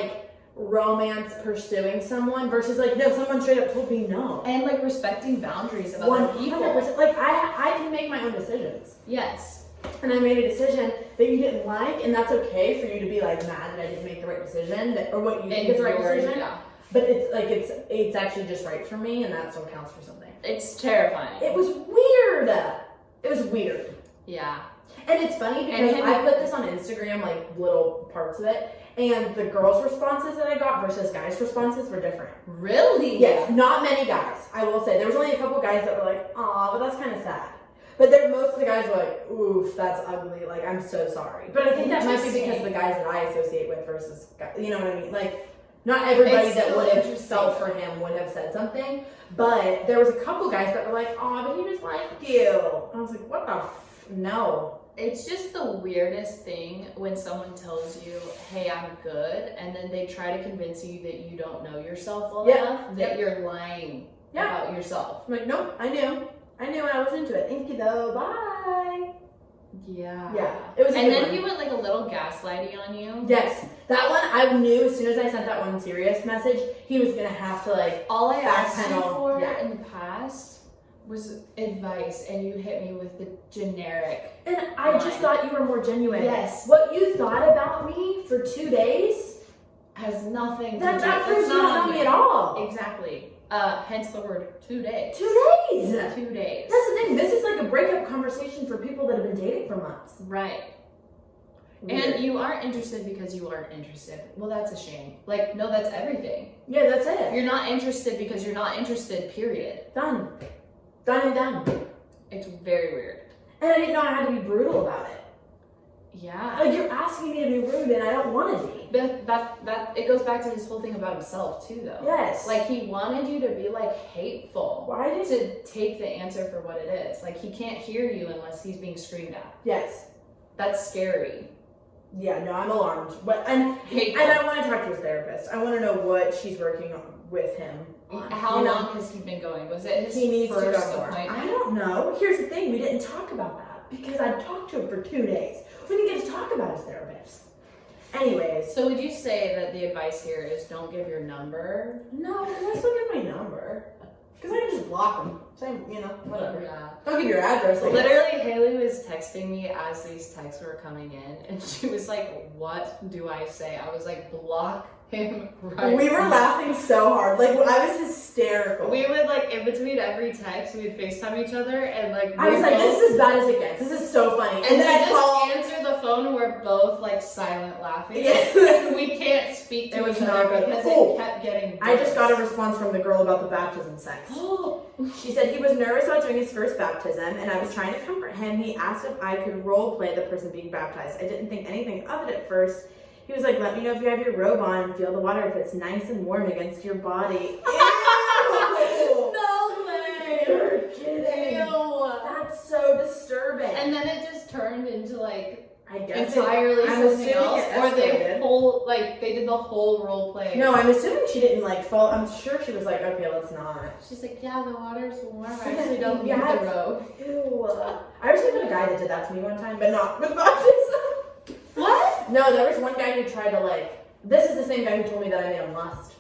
romance pursuing someone versus no, someone straight up told me no. And respecting boundaries of other people. 100%. I can make my own decisions. Yes. And I made a decision that you didn't like, and that's okay for you to be mad that I didn't make the right decision, or what you think is the right decision. Yeah. But it's actually just right for me, and that still counts for something. It's terrifying. It was weird. It was weird. Yeah. And it's funny because I put this on Instagram, little parts of it, and the girls' responses that I got versus guys' responses were different. Really? Yes, not many guys, I will say. There was only a couple guys that were aw, but that's kind of sad. But most of the guys were oof, that's ugly, I'm so sorry. But I think that might be because the guys that I associate with versus guys, you know what I mean? Not everybody that would have felt for him would have said something, but there was a couple guys that were aw, but he just liked you. I was what the no. It's just the weirdest thing when someone tells you, hey, I'm good, and then they try to convince you that you don't know yourself well enough, that you're lying about yourself. I'm nope, I knew and I was into it. Thank you though, bye. Yeah. Yeah, it was. And then he went a little gaslighty on you. Yes, that one I knew as soon as I sent that one serious message, he was gonna have to all I asked you backpedal. for in the past was advice, and you hit me with the generic. And I just thought you were more genuine. Yes. What you thought about me for 2 days has nothing to do. That proves you don't know me at all. Exactly. Hence the word 2 days. 2 days. 2 days. That's the thing. This is a breakup conversation for people that have been dating for months. Right. Weird. And you aren't interested because you aren't interested. Well, that's a shame. No, that's everything. Yeah, that's it. You're not interested because you're not interested, period. Done. Done and done. It's very weird. And I didn't know I had to be brutal about it. Yeah. You're asking me to be rude and I don't want to be. That it goes back to his whole thing about himself too, though. Yes. He wanted you to be hateful. Why did to take the answer for what it is? He can't hear you unless he's being screamed at. Yes. That's scary. Yeah, no, I'm alarmed. And I want to talk to his therapist. I want to know what she's working on with him. How long has he been going? Was it his first appointment? I don't know. Here's the thing. We didn't talk about that because I talked to him for 2 days. We didn't get to talk about his therapist. Anyways. So would you say that the advice here is don't give your number? No, I still give my number. Because I can just block him. Same, whatever. Yeah. Don't give your address. Literally, Haley was texting me as these texts were coming in, and she was what do I say? I was block him right We were laughing so hard. I was hysterical. We would, in between every text, we'd FaceTime each other, and, I was this is as bad as it gets. This is so funny. And then I just answer the phone, and we're both, silent laughing. Yeah. We can't speak to each other because it kept getting worse. I just got a response from the girl about the baptism sex. She said he was nervous about doing his first baptism, and I was trying to comfort him. He asked if I could role play the person being baptized. I didn't think anything of it at first. He was let me know if you have your robe on and feel the water if it's nice and warm against your body. Ew! No way! You're kidding. Ew. That's so disturbing. And then it just turned into I guess entirely something else, or they did the whole role play. No, I'm assuming she didn't fall. I'm sure she was okay, let's not. She's yeah, the water's warm. I actually don't need the robe. Ew. I actually met a guy that did that to me one time, but not with baptism. What? No, there was one guy who tried to this is the same guy who told me that I made a must.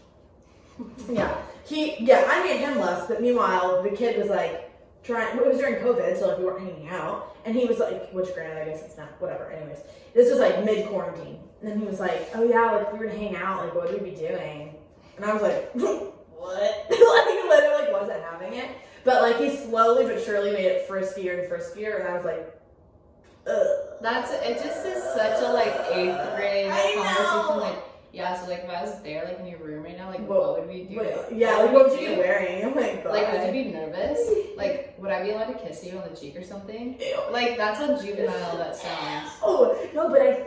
Yeah. I made him less, but meanwhile, the kid was like, it was during COVID, so like we weren't hanging out, and he was like, which granted, I guess it's not, whatever, anyways. This was like mid-quarantine, and then he was like, oh yeah, like we were to hang out, like what would we be doing? And I was like, what? Like literally wasn't having it, but like he slowly but surely made it friskier and friskier, and I was like, ugh. It just is such a like 8th grade I conversation, know. like, yeah, so like if I was there, like in your room right now, like what would we do? What would you be wearing? Oh my god. Like, would you be nervous? Like, would I be allowed to kiss you on the cheek or something? Ew. Like, that's how juvenile that sounds. Oh, no, but I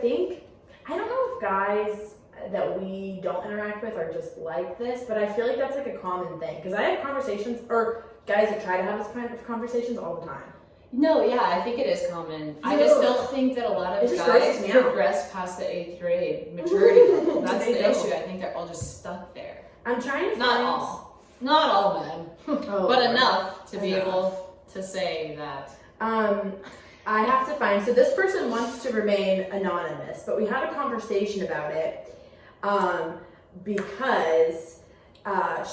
don't know if guys that we don't interact with are just like this, but I feel like that's like a common thing. Because I have conversations, or guys that try to have this kind of conversations all the time. No, yeah, I think it is common. I just don't think that a lot of guys progress past the 8th grade maturity level. That's the issue. I think they're all just stuck there. I'm trying to Not all men, but enough to be able to say that. I have to find, so this person wants to remain anonymous, but we had a conversation about it because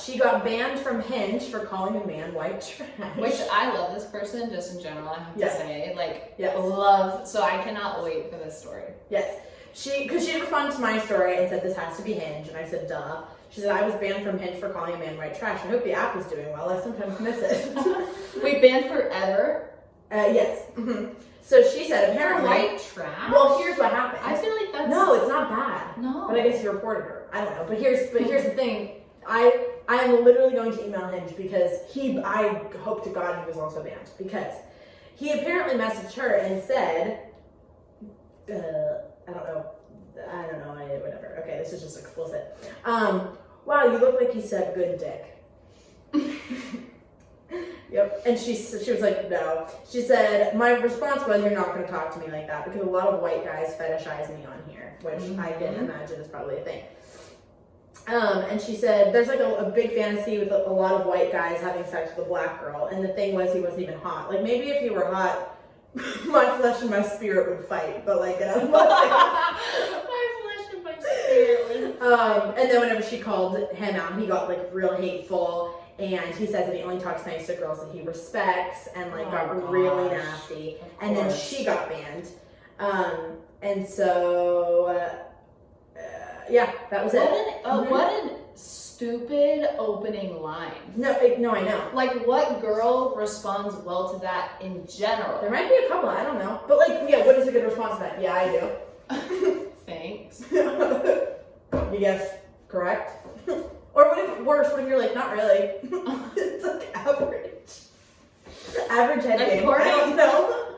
she got banned from Hinge for calling a man white trash. Which I love this person just in general, I have to say. Like, yes. Love, so I cannot wait for this story. Yes. Because she responded to my story and said this has to be Hinge, and I said, duh. She said, I was banned from Hinge for calling a man white trash. I hope the app is doing well. I sometimes miss it. Wait, banned forever? Yes. Mm-hmm. So she said, apparently. For white trash? Well, here's what happened. I feel like that's. No, it's not bad. No. But I guess you reported her. I don't know. But here's the thing. I am literally going to email Hinge because I hope to God he was also banned, because he apparently messaged her and said, I don't know, whatever. Okay, this is just explicit. Wow, you look like you said good dick. Yep. And she was like, no. She said, my response was, you're not going to talk to me like that, because a lot of white guys fetishize me on here, which I can imagine is probably a thing. And she said, there's like a big fantasy with a lot of white guys having sex with a black girl, and the thing was he wasn't even hot. Like, maybe if he were hot, my flesh and my spirit would fight, but like, my flesh and my spirit would and then whenever she called him out, he got like real hateful, and he says that he only talks nice to girls that he respects, and like got really nasty, and then she got banned. And so, yeah, that was it. What a stupid opening line. No, I know. Like, what girl responds well to that in general? There might be a couple, I don't know. But like, yeah, what is a good response to that? Yeah, I do. Thanks. You guess correct? Or what if you're like, not really? It's like average. Average head game. I don't know.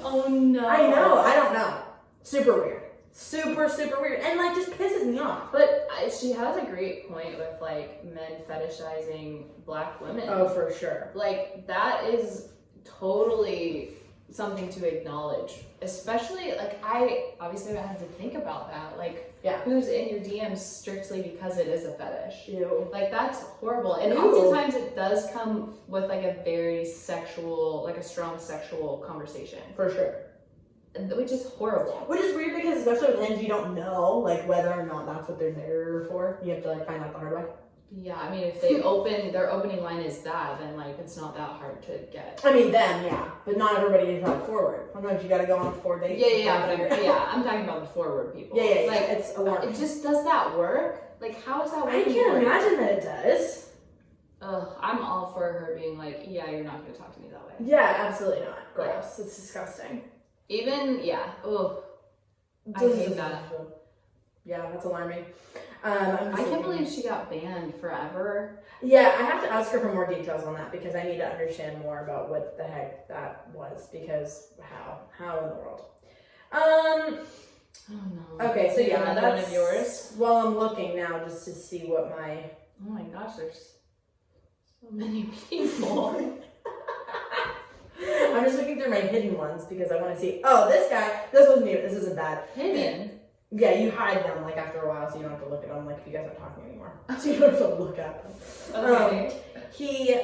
Oh no. I know, I don't know. Super weird. Super, super weird. And like just pisses me off. But she has a great point with like men fetishizing black women. Oh, for sure. Like that is totally something to acknowledge. Especially like I had to think about that. Like who's in your DMs strictly because it is a fetish. Ew. Like that's horrible. And oftentimes it does come with like a very sexual, like a strong sexual conversation. For sure. Which is horrible. Which is weird because especially with Hinge, you don't know like whether or not that's what they're there for. You have to like find out the hard way. Yeah, I mean if they their opening line is that, then like it's not that hard to get. I mean them, yeah. But not everybody is that forward. Sometimes you gotta go on a 4 date. Yeah, I'm talking about the forward people. Yeah. Like it's alarming. It just does that work? Like how is that working? I can't imagine that it does. Ugh, I'm all for her being like, yeah, you're not gonna talk to me that way. Yeah, absolutely not. Gross. It's disgusting. Even, I hate that. Yeah, that's alarming. I can't believe she got banned forever. Yeah, I have to ask her for more details on that because I need to understand more about what the heck that was, because how in the world? Oh no. Okay, so yeah, another that's one of yours. Well, I'm looking now just to see what my. Oh my gosh, there's so many people. I'm just looking through my hidden ones because I want to see. Oh, this guy. This wasn't even. This isn't bad. Hidden? Yeah, you hide them like after a while, so you don't have to look at them. Like if you guys aren't talking anymore, so you don't have to look at them. Okay. He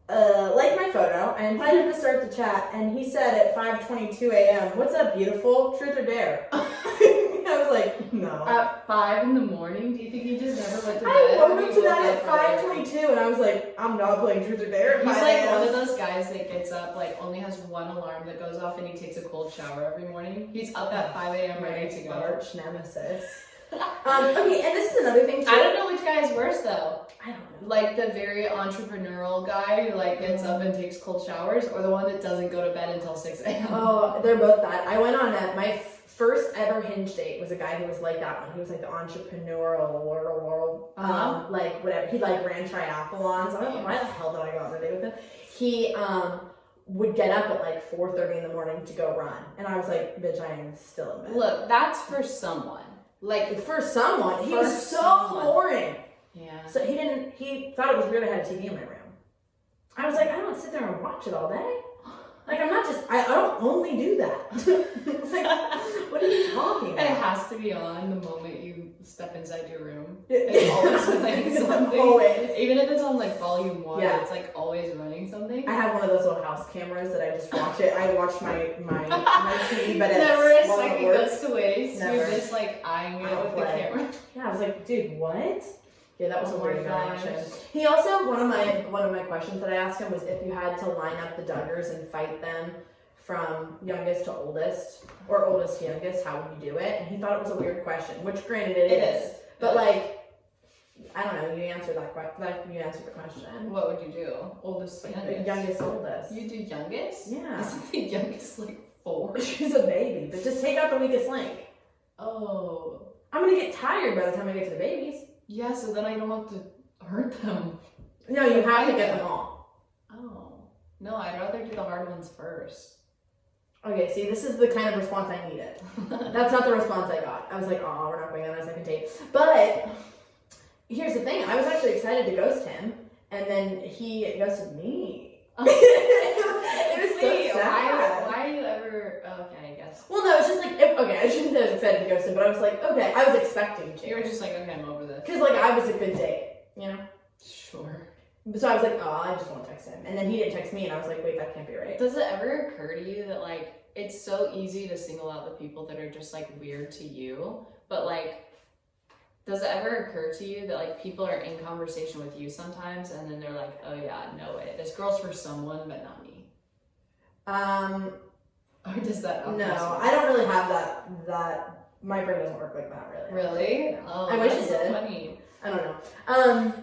liked my photo. I invited him to start the chat, and he said at 5:22 a.m., "What's up, beautiful? Truth or dare?" I was was like, no. At 5 in the morning? Do you think he just never went to bed? I woke up to that at 5:22, and I was like, I'm not playing Truth or Dare. He's like one of those guys that gets up, like only has one alarm that goes off, and he takes a cold shower every morning. He's up at 5 a.m. ready to go. Arch nemesis. Okay, and this is another thing too. I don't know which guy is worse though. I don't know. Like the very entrepreneurial guy who like gets up and takes cold showers, or the one that doesn't go to bed until 6 a.m. Oh, they're both that. I went on my first ever Hinge date was a guy who was like that one. He was like the entrepreneurial world, like whatever. He like ran triathlons. I don't know why the hell did I go on a date with him. He would get up at like 4:30 in the morning to go run, and I was like, bitch, I am still in bed. Look, that's for someone. Like for someone, he was so boring. Yeah. So he thought it was weird I had a TV in my room. I was like, I don't sit there and watch it all day. Like, I'm not just, I don't only do that. Like, what are you talking about? It has to be on the moment you step inside your room. It's always playing something. Always. Even if it's on like volume 1, yeah. It's like always running something. I have one of those little house cameras that I just watch it. I watch my TV, but it's never a second goes to waste. Never. You're just like eyeing it with the camera. Yeah, I was like, dude, what? Yeah, that was a weird gosh. interaction. He also, one of my questions that I asked him was if you had to line up the Duggars and fight them from youngest to oldest, or oldest to youngest, how would you do it? And he thought it was a weird question, which granted it is. But like, I don't know, you answered that question. Like, you answered the question. What would you do? Oldest to youngest? Youngest, oldest. You do youngest? Yeah. Isn't the youngest like 4? She's a baby, but just take out the weakest link. Oh. I'm gonna get tired by the time I get to the babies. Yeah, so then I don't have to hurt them. No, you have to get them all. Oh. No, I'd rather do the hard ones first. Okay, see, this is the kind of response I needed. That's not the response I got. I was like, oh, we're not going on a second date. But here's the thing. I was actually excited to ghost him, and then he ghosted me. It was so sad. Why are you ever... Okay, I guess. Well, no, it's just like, okay, I shouldn't say I was excited to ghost him, but I was like, okay, I was expecting to. You were just like, okay, I'm over this. Because, like, I was a good date, you know? Sure. So I was like, oh, I just won't text him. And then he didn't text me, and I was like, wait, that can't be right. Does it ever occur to you that, like, it's so easy to single out the people that are just, like, weird to you, but, like, does it ever occur to you that, like, people are in conversation with you sometimes, and then they're like, oh, yeah, no way, this girl's for someone, but not me? Or does that not No, I don't really have that, my brain doesn't work like that, really. Really? No. Oh, I wish that's it so did. funny. I don't know.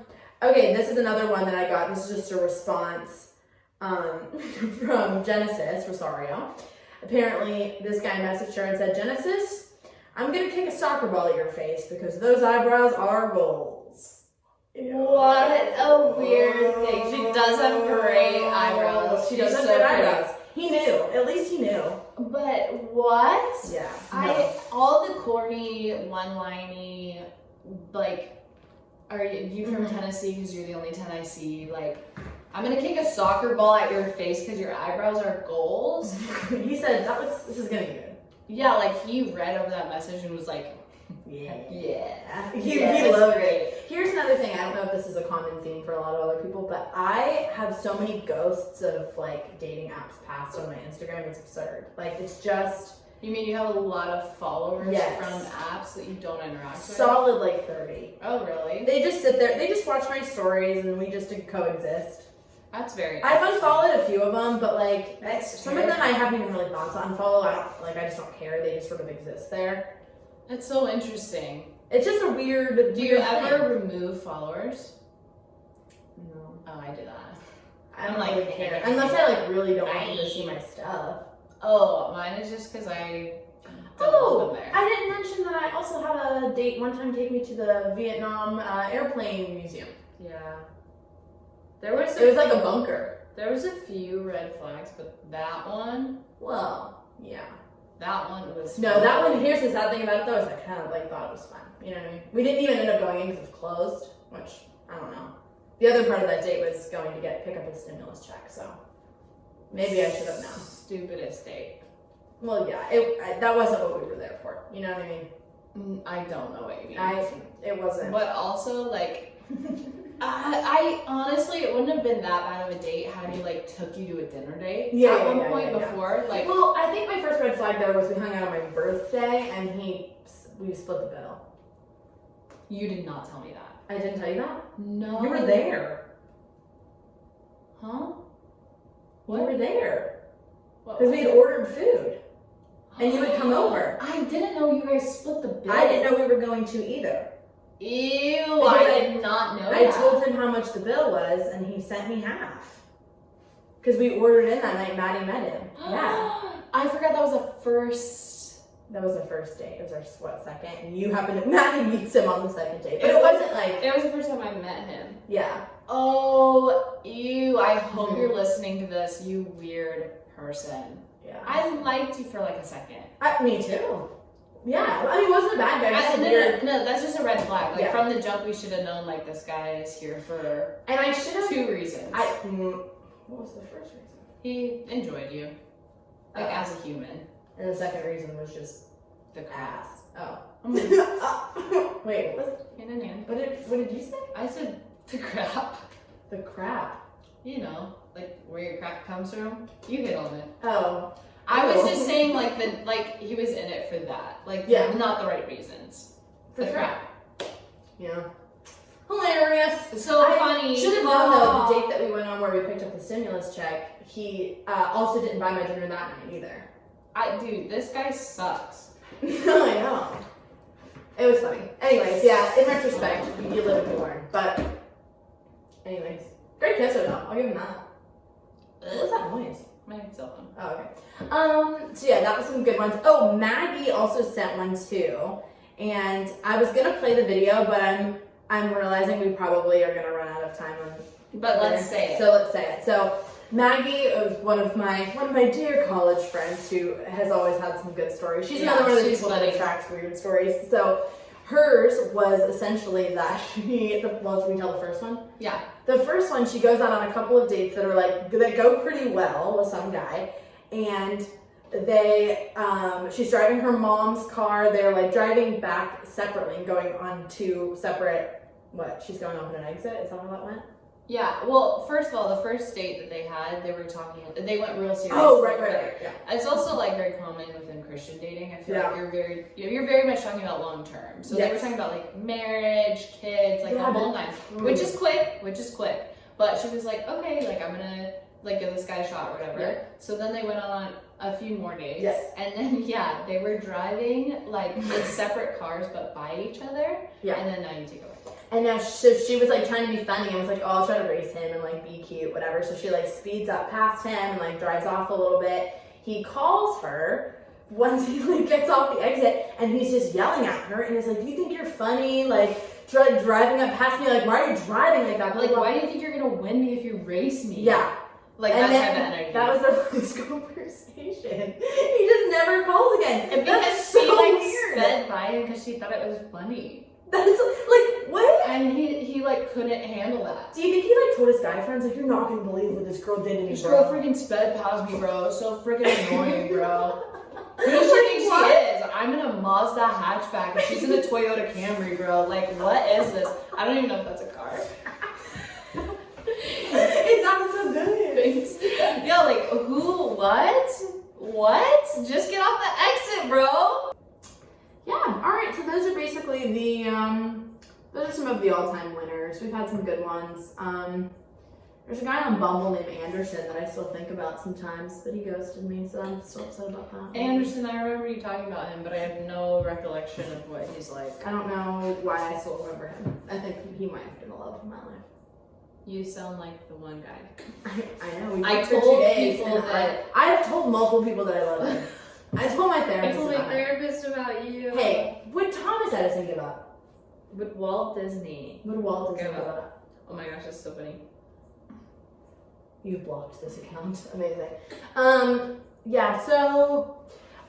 Okay, this is another one that I got. This is just a response from Genesis Rosario. Apparently, this guy messaged her and said, Genesis, I'm going to kick a soccer ball at your face because those eyebrows are goals. What a weird thing. She does have great eyebrows. She does have good eyebrows. He knew. At least he knew. But what? Yeah. All the corny, one-liney, like, are you from Tennessee because you're the only 10 I see? Like, I'm gonna kick a soccer ball at your face because your eyebrows are goals. He said, this is gonna be good. Yeah, like he read over that message and was like, yeah. He loved it. Here's another thing. I don't know if this is a common theme for a lot of other people, but I have so many ghosts of like dating apps passed on my Instagram. It's absurd. Like it's just. You mean you have a lot of followers yes. from apps that you don't interact with? Solid like 30. Oh, really? They just sit there. They just watch my stories and we just coexist. That's very. I've unfollowed a few of them, but like some of them I haven't even really thought to unfollow. I just don't care. They just sort of exist there. That's so interesting. It's just a weird. Do you ever remove followers? No. Oh, I do that. I don't really care unless I like really don't want you to see my stuff. Oh, mine is just because I don't want them there. I didn't mention that I also had a date one time take me to the Vietnam airplane museum. Yeah. It was like a bunker. There was a few red flags, but that one. Well, yeah. That one was. No, that one. Here's the sad thing about it though is I kind of like thought it was fun. You know what I mean? We didn't even end up going in because it was closed, which I don't know. The other part of that date was going to pick up a stimulus check, so maybe I should have known. Stupidest date. Well, yeah, that wasn't what we were there for. You know what I mean? I don't know what you mean. It wasn't. But also, like, I honestly, it wouldn't have been that bad of a date had he like took you to a dinner date at one point before. Like, well, I think my first red flag there was we hung out on my birthday, and he we split the bill. You did not tell me that. I didn't tell you that? No. You were there. Huh? You were there. What? Because we had ordered food. And you would come over. I didn't know you guys split the bill. I didn't know we were going to either. Ew, Because I did not know I that. told him how much the bill was, and he sent me half. Because we ordered in that night, Maddie met him. Yeah. I forgot that was the first. That was the first date. It was our second. And you happened to, Maddie meets him on the second date. But it wasn't like, It was the first time I met him. yeah. Oh, ew. I hope you're listening to this, you weird person. Yeah. I liked you for like a second. Me too. Yeah. I mean, it wasn't a bad guy. It was weird. No, that's just a red flag. Like, Yeah. from the jump, we should have known, like, this guy is here for And I should have. 2 reasons. What was the first reason? He enjoyed you. Like, as a human. And the second reason was just The crap. ass. Oh. Mm. Wait, Hand in hand. what did you say? I said the crap. The crap. You know, like where your crap comes from. You hit on it. Oh. I was Cool. just saying like he was in it for that. Like Yeah. not the right reasons. For The sure. crap. Yeah. Hilarious. So I funny. should have known though, the date that we went on where we picked up the stimulus check, he also didn't buy my dinner that night either. Dude, this guy sucks. No, I know. It was funny. Anyways, yeah, in retrospect, you live and you learn. But, anyways. Great kisser though, I'll give him that. What was that noise? My cell phone. Oh, okay. So yeah, that was some good ones. Oh, Maddie also sent one too. And I was gonna play the video, but I'm realizing we probably are gonna run out of time on But let's say it. So let's say it. So Maggie is one of my dear college friends who has always had some good stories. She's another one of the she's people that funny. attracts weird stories. So hers was essentially that well, should we tell the first one? Yeah. The first one, she goes out on a couple of dates that are like, that go pretty well with some guy. And she's driving her mom's car. They're like driving back separately and going on 2 separate, she's going off on an exit? Is that how that went? Yeah, well, first of all, the first date that they had, they went real serious. Oh, right, yeah. It's also like very common within Christian dating. I feel Yeah. like you're very much talking about long term. So they were Yes. talking about like marriage, kids, like Yeah, the whole nine, which is quick. But she was like, okay, like I'm gonna like give this guy a shot or whatever. Yeah. So then they went on a few more dates. Yes. And then they were driving like in separate cars but by each other. Yeah. And then now you take over. And now she was like trying to be funny and was like, oh, I'll try to race him and like be cute, whatever. So she like speeds up past him and like drives off a little bit. He calls her once he like gets off the exit and he's just yelling at her and is like, do you think you're funny? Like driving up past me, like why are you driving like that? Like, why do you think you're gonna win me if you race me? Yeah. Like And that then type of energy. that was their last conversation. He just never calls again. And because That's she so like weird. sped by him because she thought it was funny. That's like what? And he like couldn't handle that. Do you think he like told his guy friends like, you're not gonna believe what this girl did to me, This bro? girl freaking sped past me, bro. So freaking annoying, bro. Who does she Like, think what? she is? I'm in a Mazda hatchback and she's in a Toyota Camry, bro. Like, what is this? I don't even know if that's a car. It sounded so good. Thanks. Yeah, like, who? What? Just get off the exit, bro. Yeah, alright, so those are basically those are some of the all-time winners. We've had some good ones. There's a guy on Bumble named Anderson that I still think about sometimes, but he ghosted me, so I'm still upset about that. Anderson, I remember you talking about him, but I have no recollection of what he's like. I don't know why I still remember him. I think he might have been the love of my life. You sound like the one guy. I know. We I talked for told 2 days, people and that- I have told multiple people that I love him. I told my I therapist told my about it. therapist about you. Hey, what Thomas Edison give up? With Walt Disney. What did Walt Disney Give give up. up? Oh my gosh, that's so funny. You've blocked this account. Amazing. Yeah, so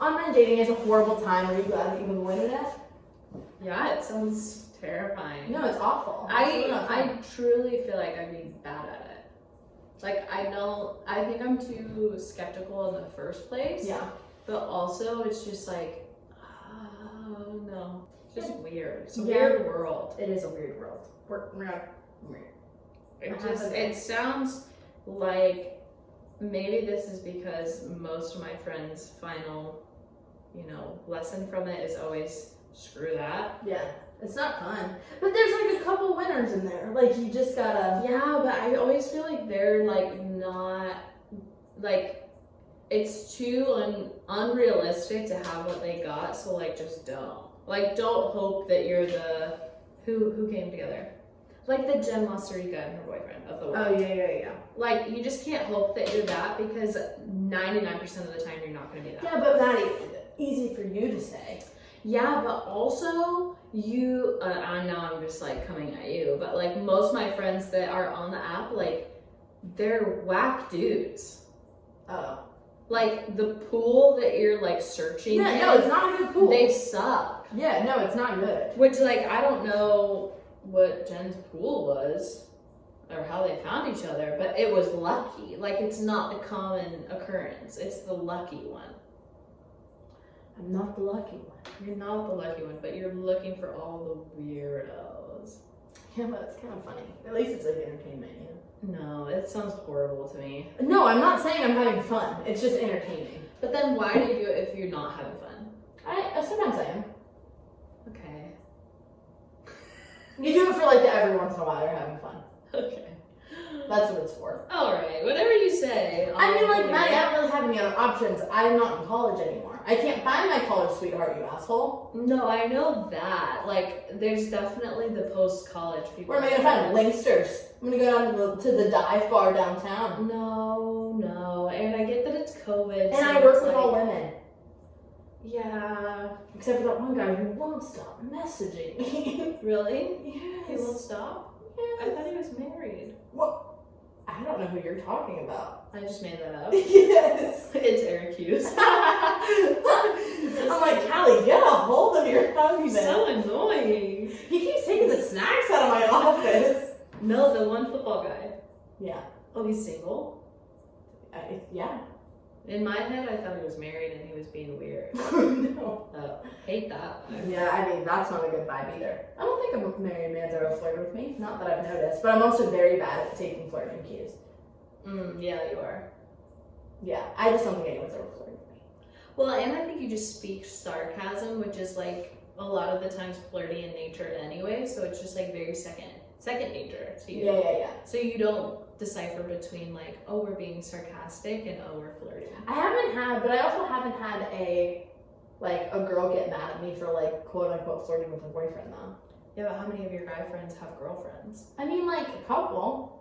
online dating is a horrible time. Are you glad that you've avoided it? Yeah, it sounds terrifying. No, it's awful. It's really not fun. I truly feel like I'd be bad at it. Like I think I'm too skeptical in the first place. Yeah. But also it's just like, oh no. It's just weird. It's a Yeah. weird world. It is a weird world. We're It sounds like maybe this is because most of my friends' final, lesson from it is always screw that. Yeah, it's not fun. But there's like a couple winners in there. Like you just gotta. Yeah, but I always feel like they're like not like it's too unrealistic to have what they got. So like just don't hope that you're the who came together. Like the Jen Mosterica and her boyfriend of the world. Oh yeah. Like you just can't hope that you're that because 99% of the time you're not going to be that. Yeah, but Maddie, easy for you to say. Yeah, but also you, I know I'm just like coming at you, but like most of my friends that are on the app, like they're whack dudes. Oh. Like the pool that you're like searching. Yeah, no, it's not a good pool. They suck. Yeah, no, it's not good. Which like I don't know what Jen's pool was or how they found each other, but it was lucky. Like it's not the common occurrence. It's the lucky one. I'm not the lucky one. You're not the lucky one, but you're looking for all the weirdos. Yeah, but it's kind of funny. At least it's like entertainment, you know? No, it sounds horrible to me. No, I'm not saying I'm having fun. It's just entertaining. But then why do you do it if you're not having fun? I sometimes I am. Okay. You do it for like the every once in a while you're having fun. Okay. That's what it's for. Alright, whatever you say. I mean, like, Maddie, I don't really have any other options. I'm not in college anymore. I can't find my college sweetheart, you asshole. No, I know that. Like, there's definitely the post-college people. Where am I gonna find Linksters? I'm gonna go down to the dive bar downtown. No. And I get that it's COVID. And so I work it's with like, all women. Yeah. Except for that one guy who won't stop messaging me. Really? Yes. He won't stop? I thought he was married. Well, I don't know who you're talking about. I just made that up. Yes. It's Eric Hughes. I'm like, Callie, get a hold of your husband. So annoying. He keeps taking the snacks out of my office. No, the one football guy. Yeah. Oh, he's single? Yeah. In my head, I thought he was married and he was being weird. No. Hate that. Yeah, I mean, that's not a good vibe either. I don't think a married man's ever flirted with me. Not that I've noticed. But I'm also very bad at taking flirting cues. Yeah, you are. Yeah, I just don't think anyone's ever flirted with me. Well, and I think you just speak sarcasm, which is like a lot of the times flirty in nature anyway, so it's just like very second nature to you. Yeah. So you don't decipher between like, oh, we're being sarcastic and oh, we're flirting. I haven't had, but I also haven't had a girl get mad at me for like quote unquote flirting with a boyfriend though. Yeah, but how many of your guy friends have girlfriends? I mean, like a couple.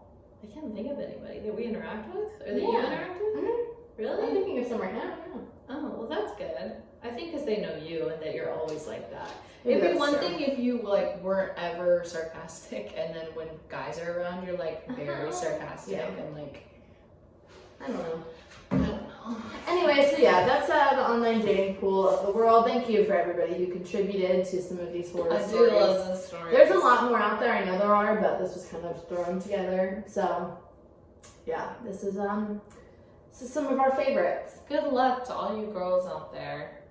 I can't think of anybody that we interact with or that you Yeah. interact with. Mm-hmm. Really? I'm thinking of some right now. Yeah. Oh, well, that's good. I think because they know you and that you're always like that. Maybe It'd be that's one true. thing if you like weren't ever sarcastic, and then when guys are around, you're like very sarcastic Yeah. and like I don't know. I don't know. Anyway, so yeah, that's the online dating pool of the world. Thank you for everybody who contributed to some of these horror I stories. do love this story. There's a lot more out there, I know there are, but this was kind of thrown together. So yeah, this is some of our favorites. Good luck to all you girls out there.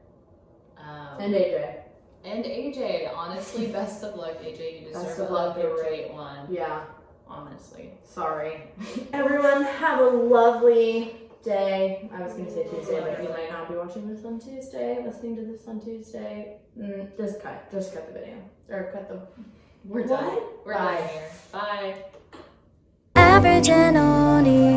And AJ. And AJ, honestly, best of luck, AJ. You Best deserve of luck, a AJ. great one. Yeah. Honestly. Sorry. Everyone, have a lovely day. I was going to say Tuesday, but you might not be watching this on Tuesday, listening to this on Tuesday. Just cut the video. Or cut the... We're What? done. We're Bye. done here. Bye. Average and only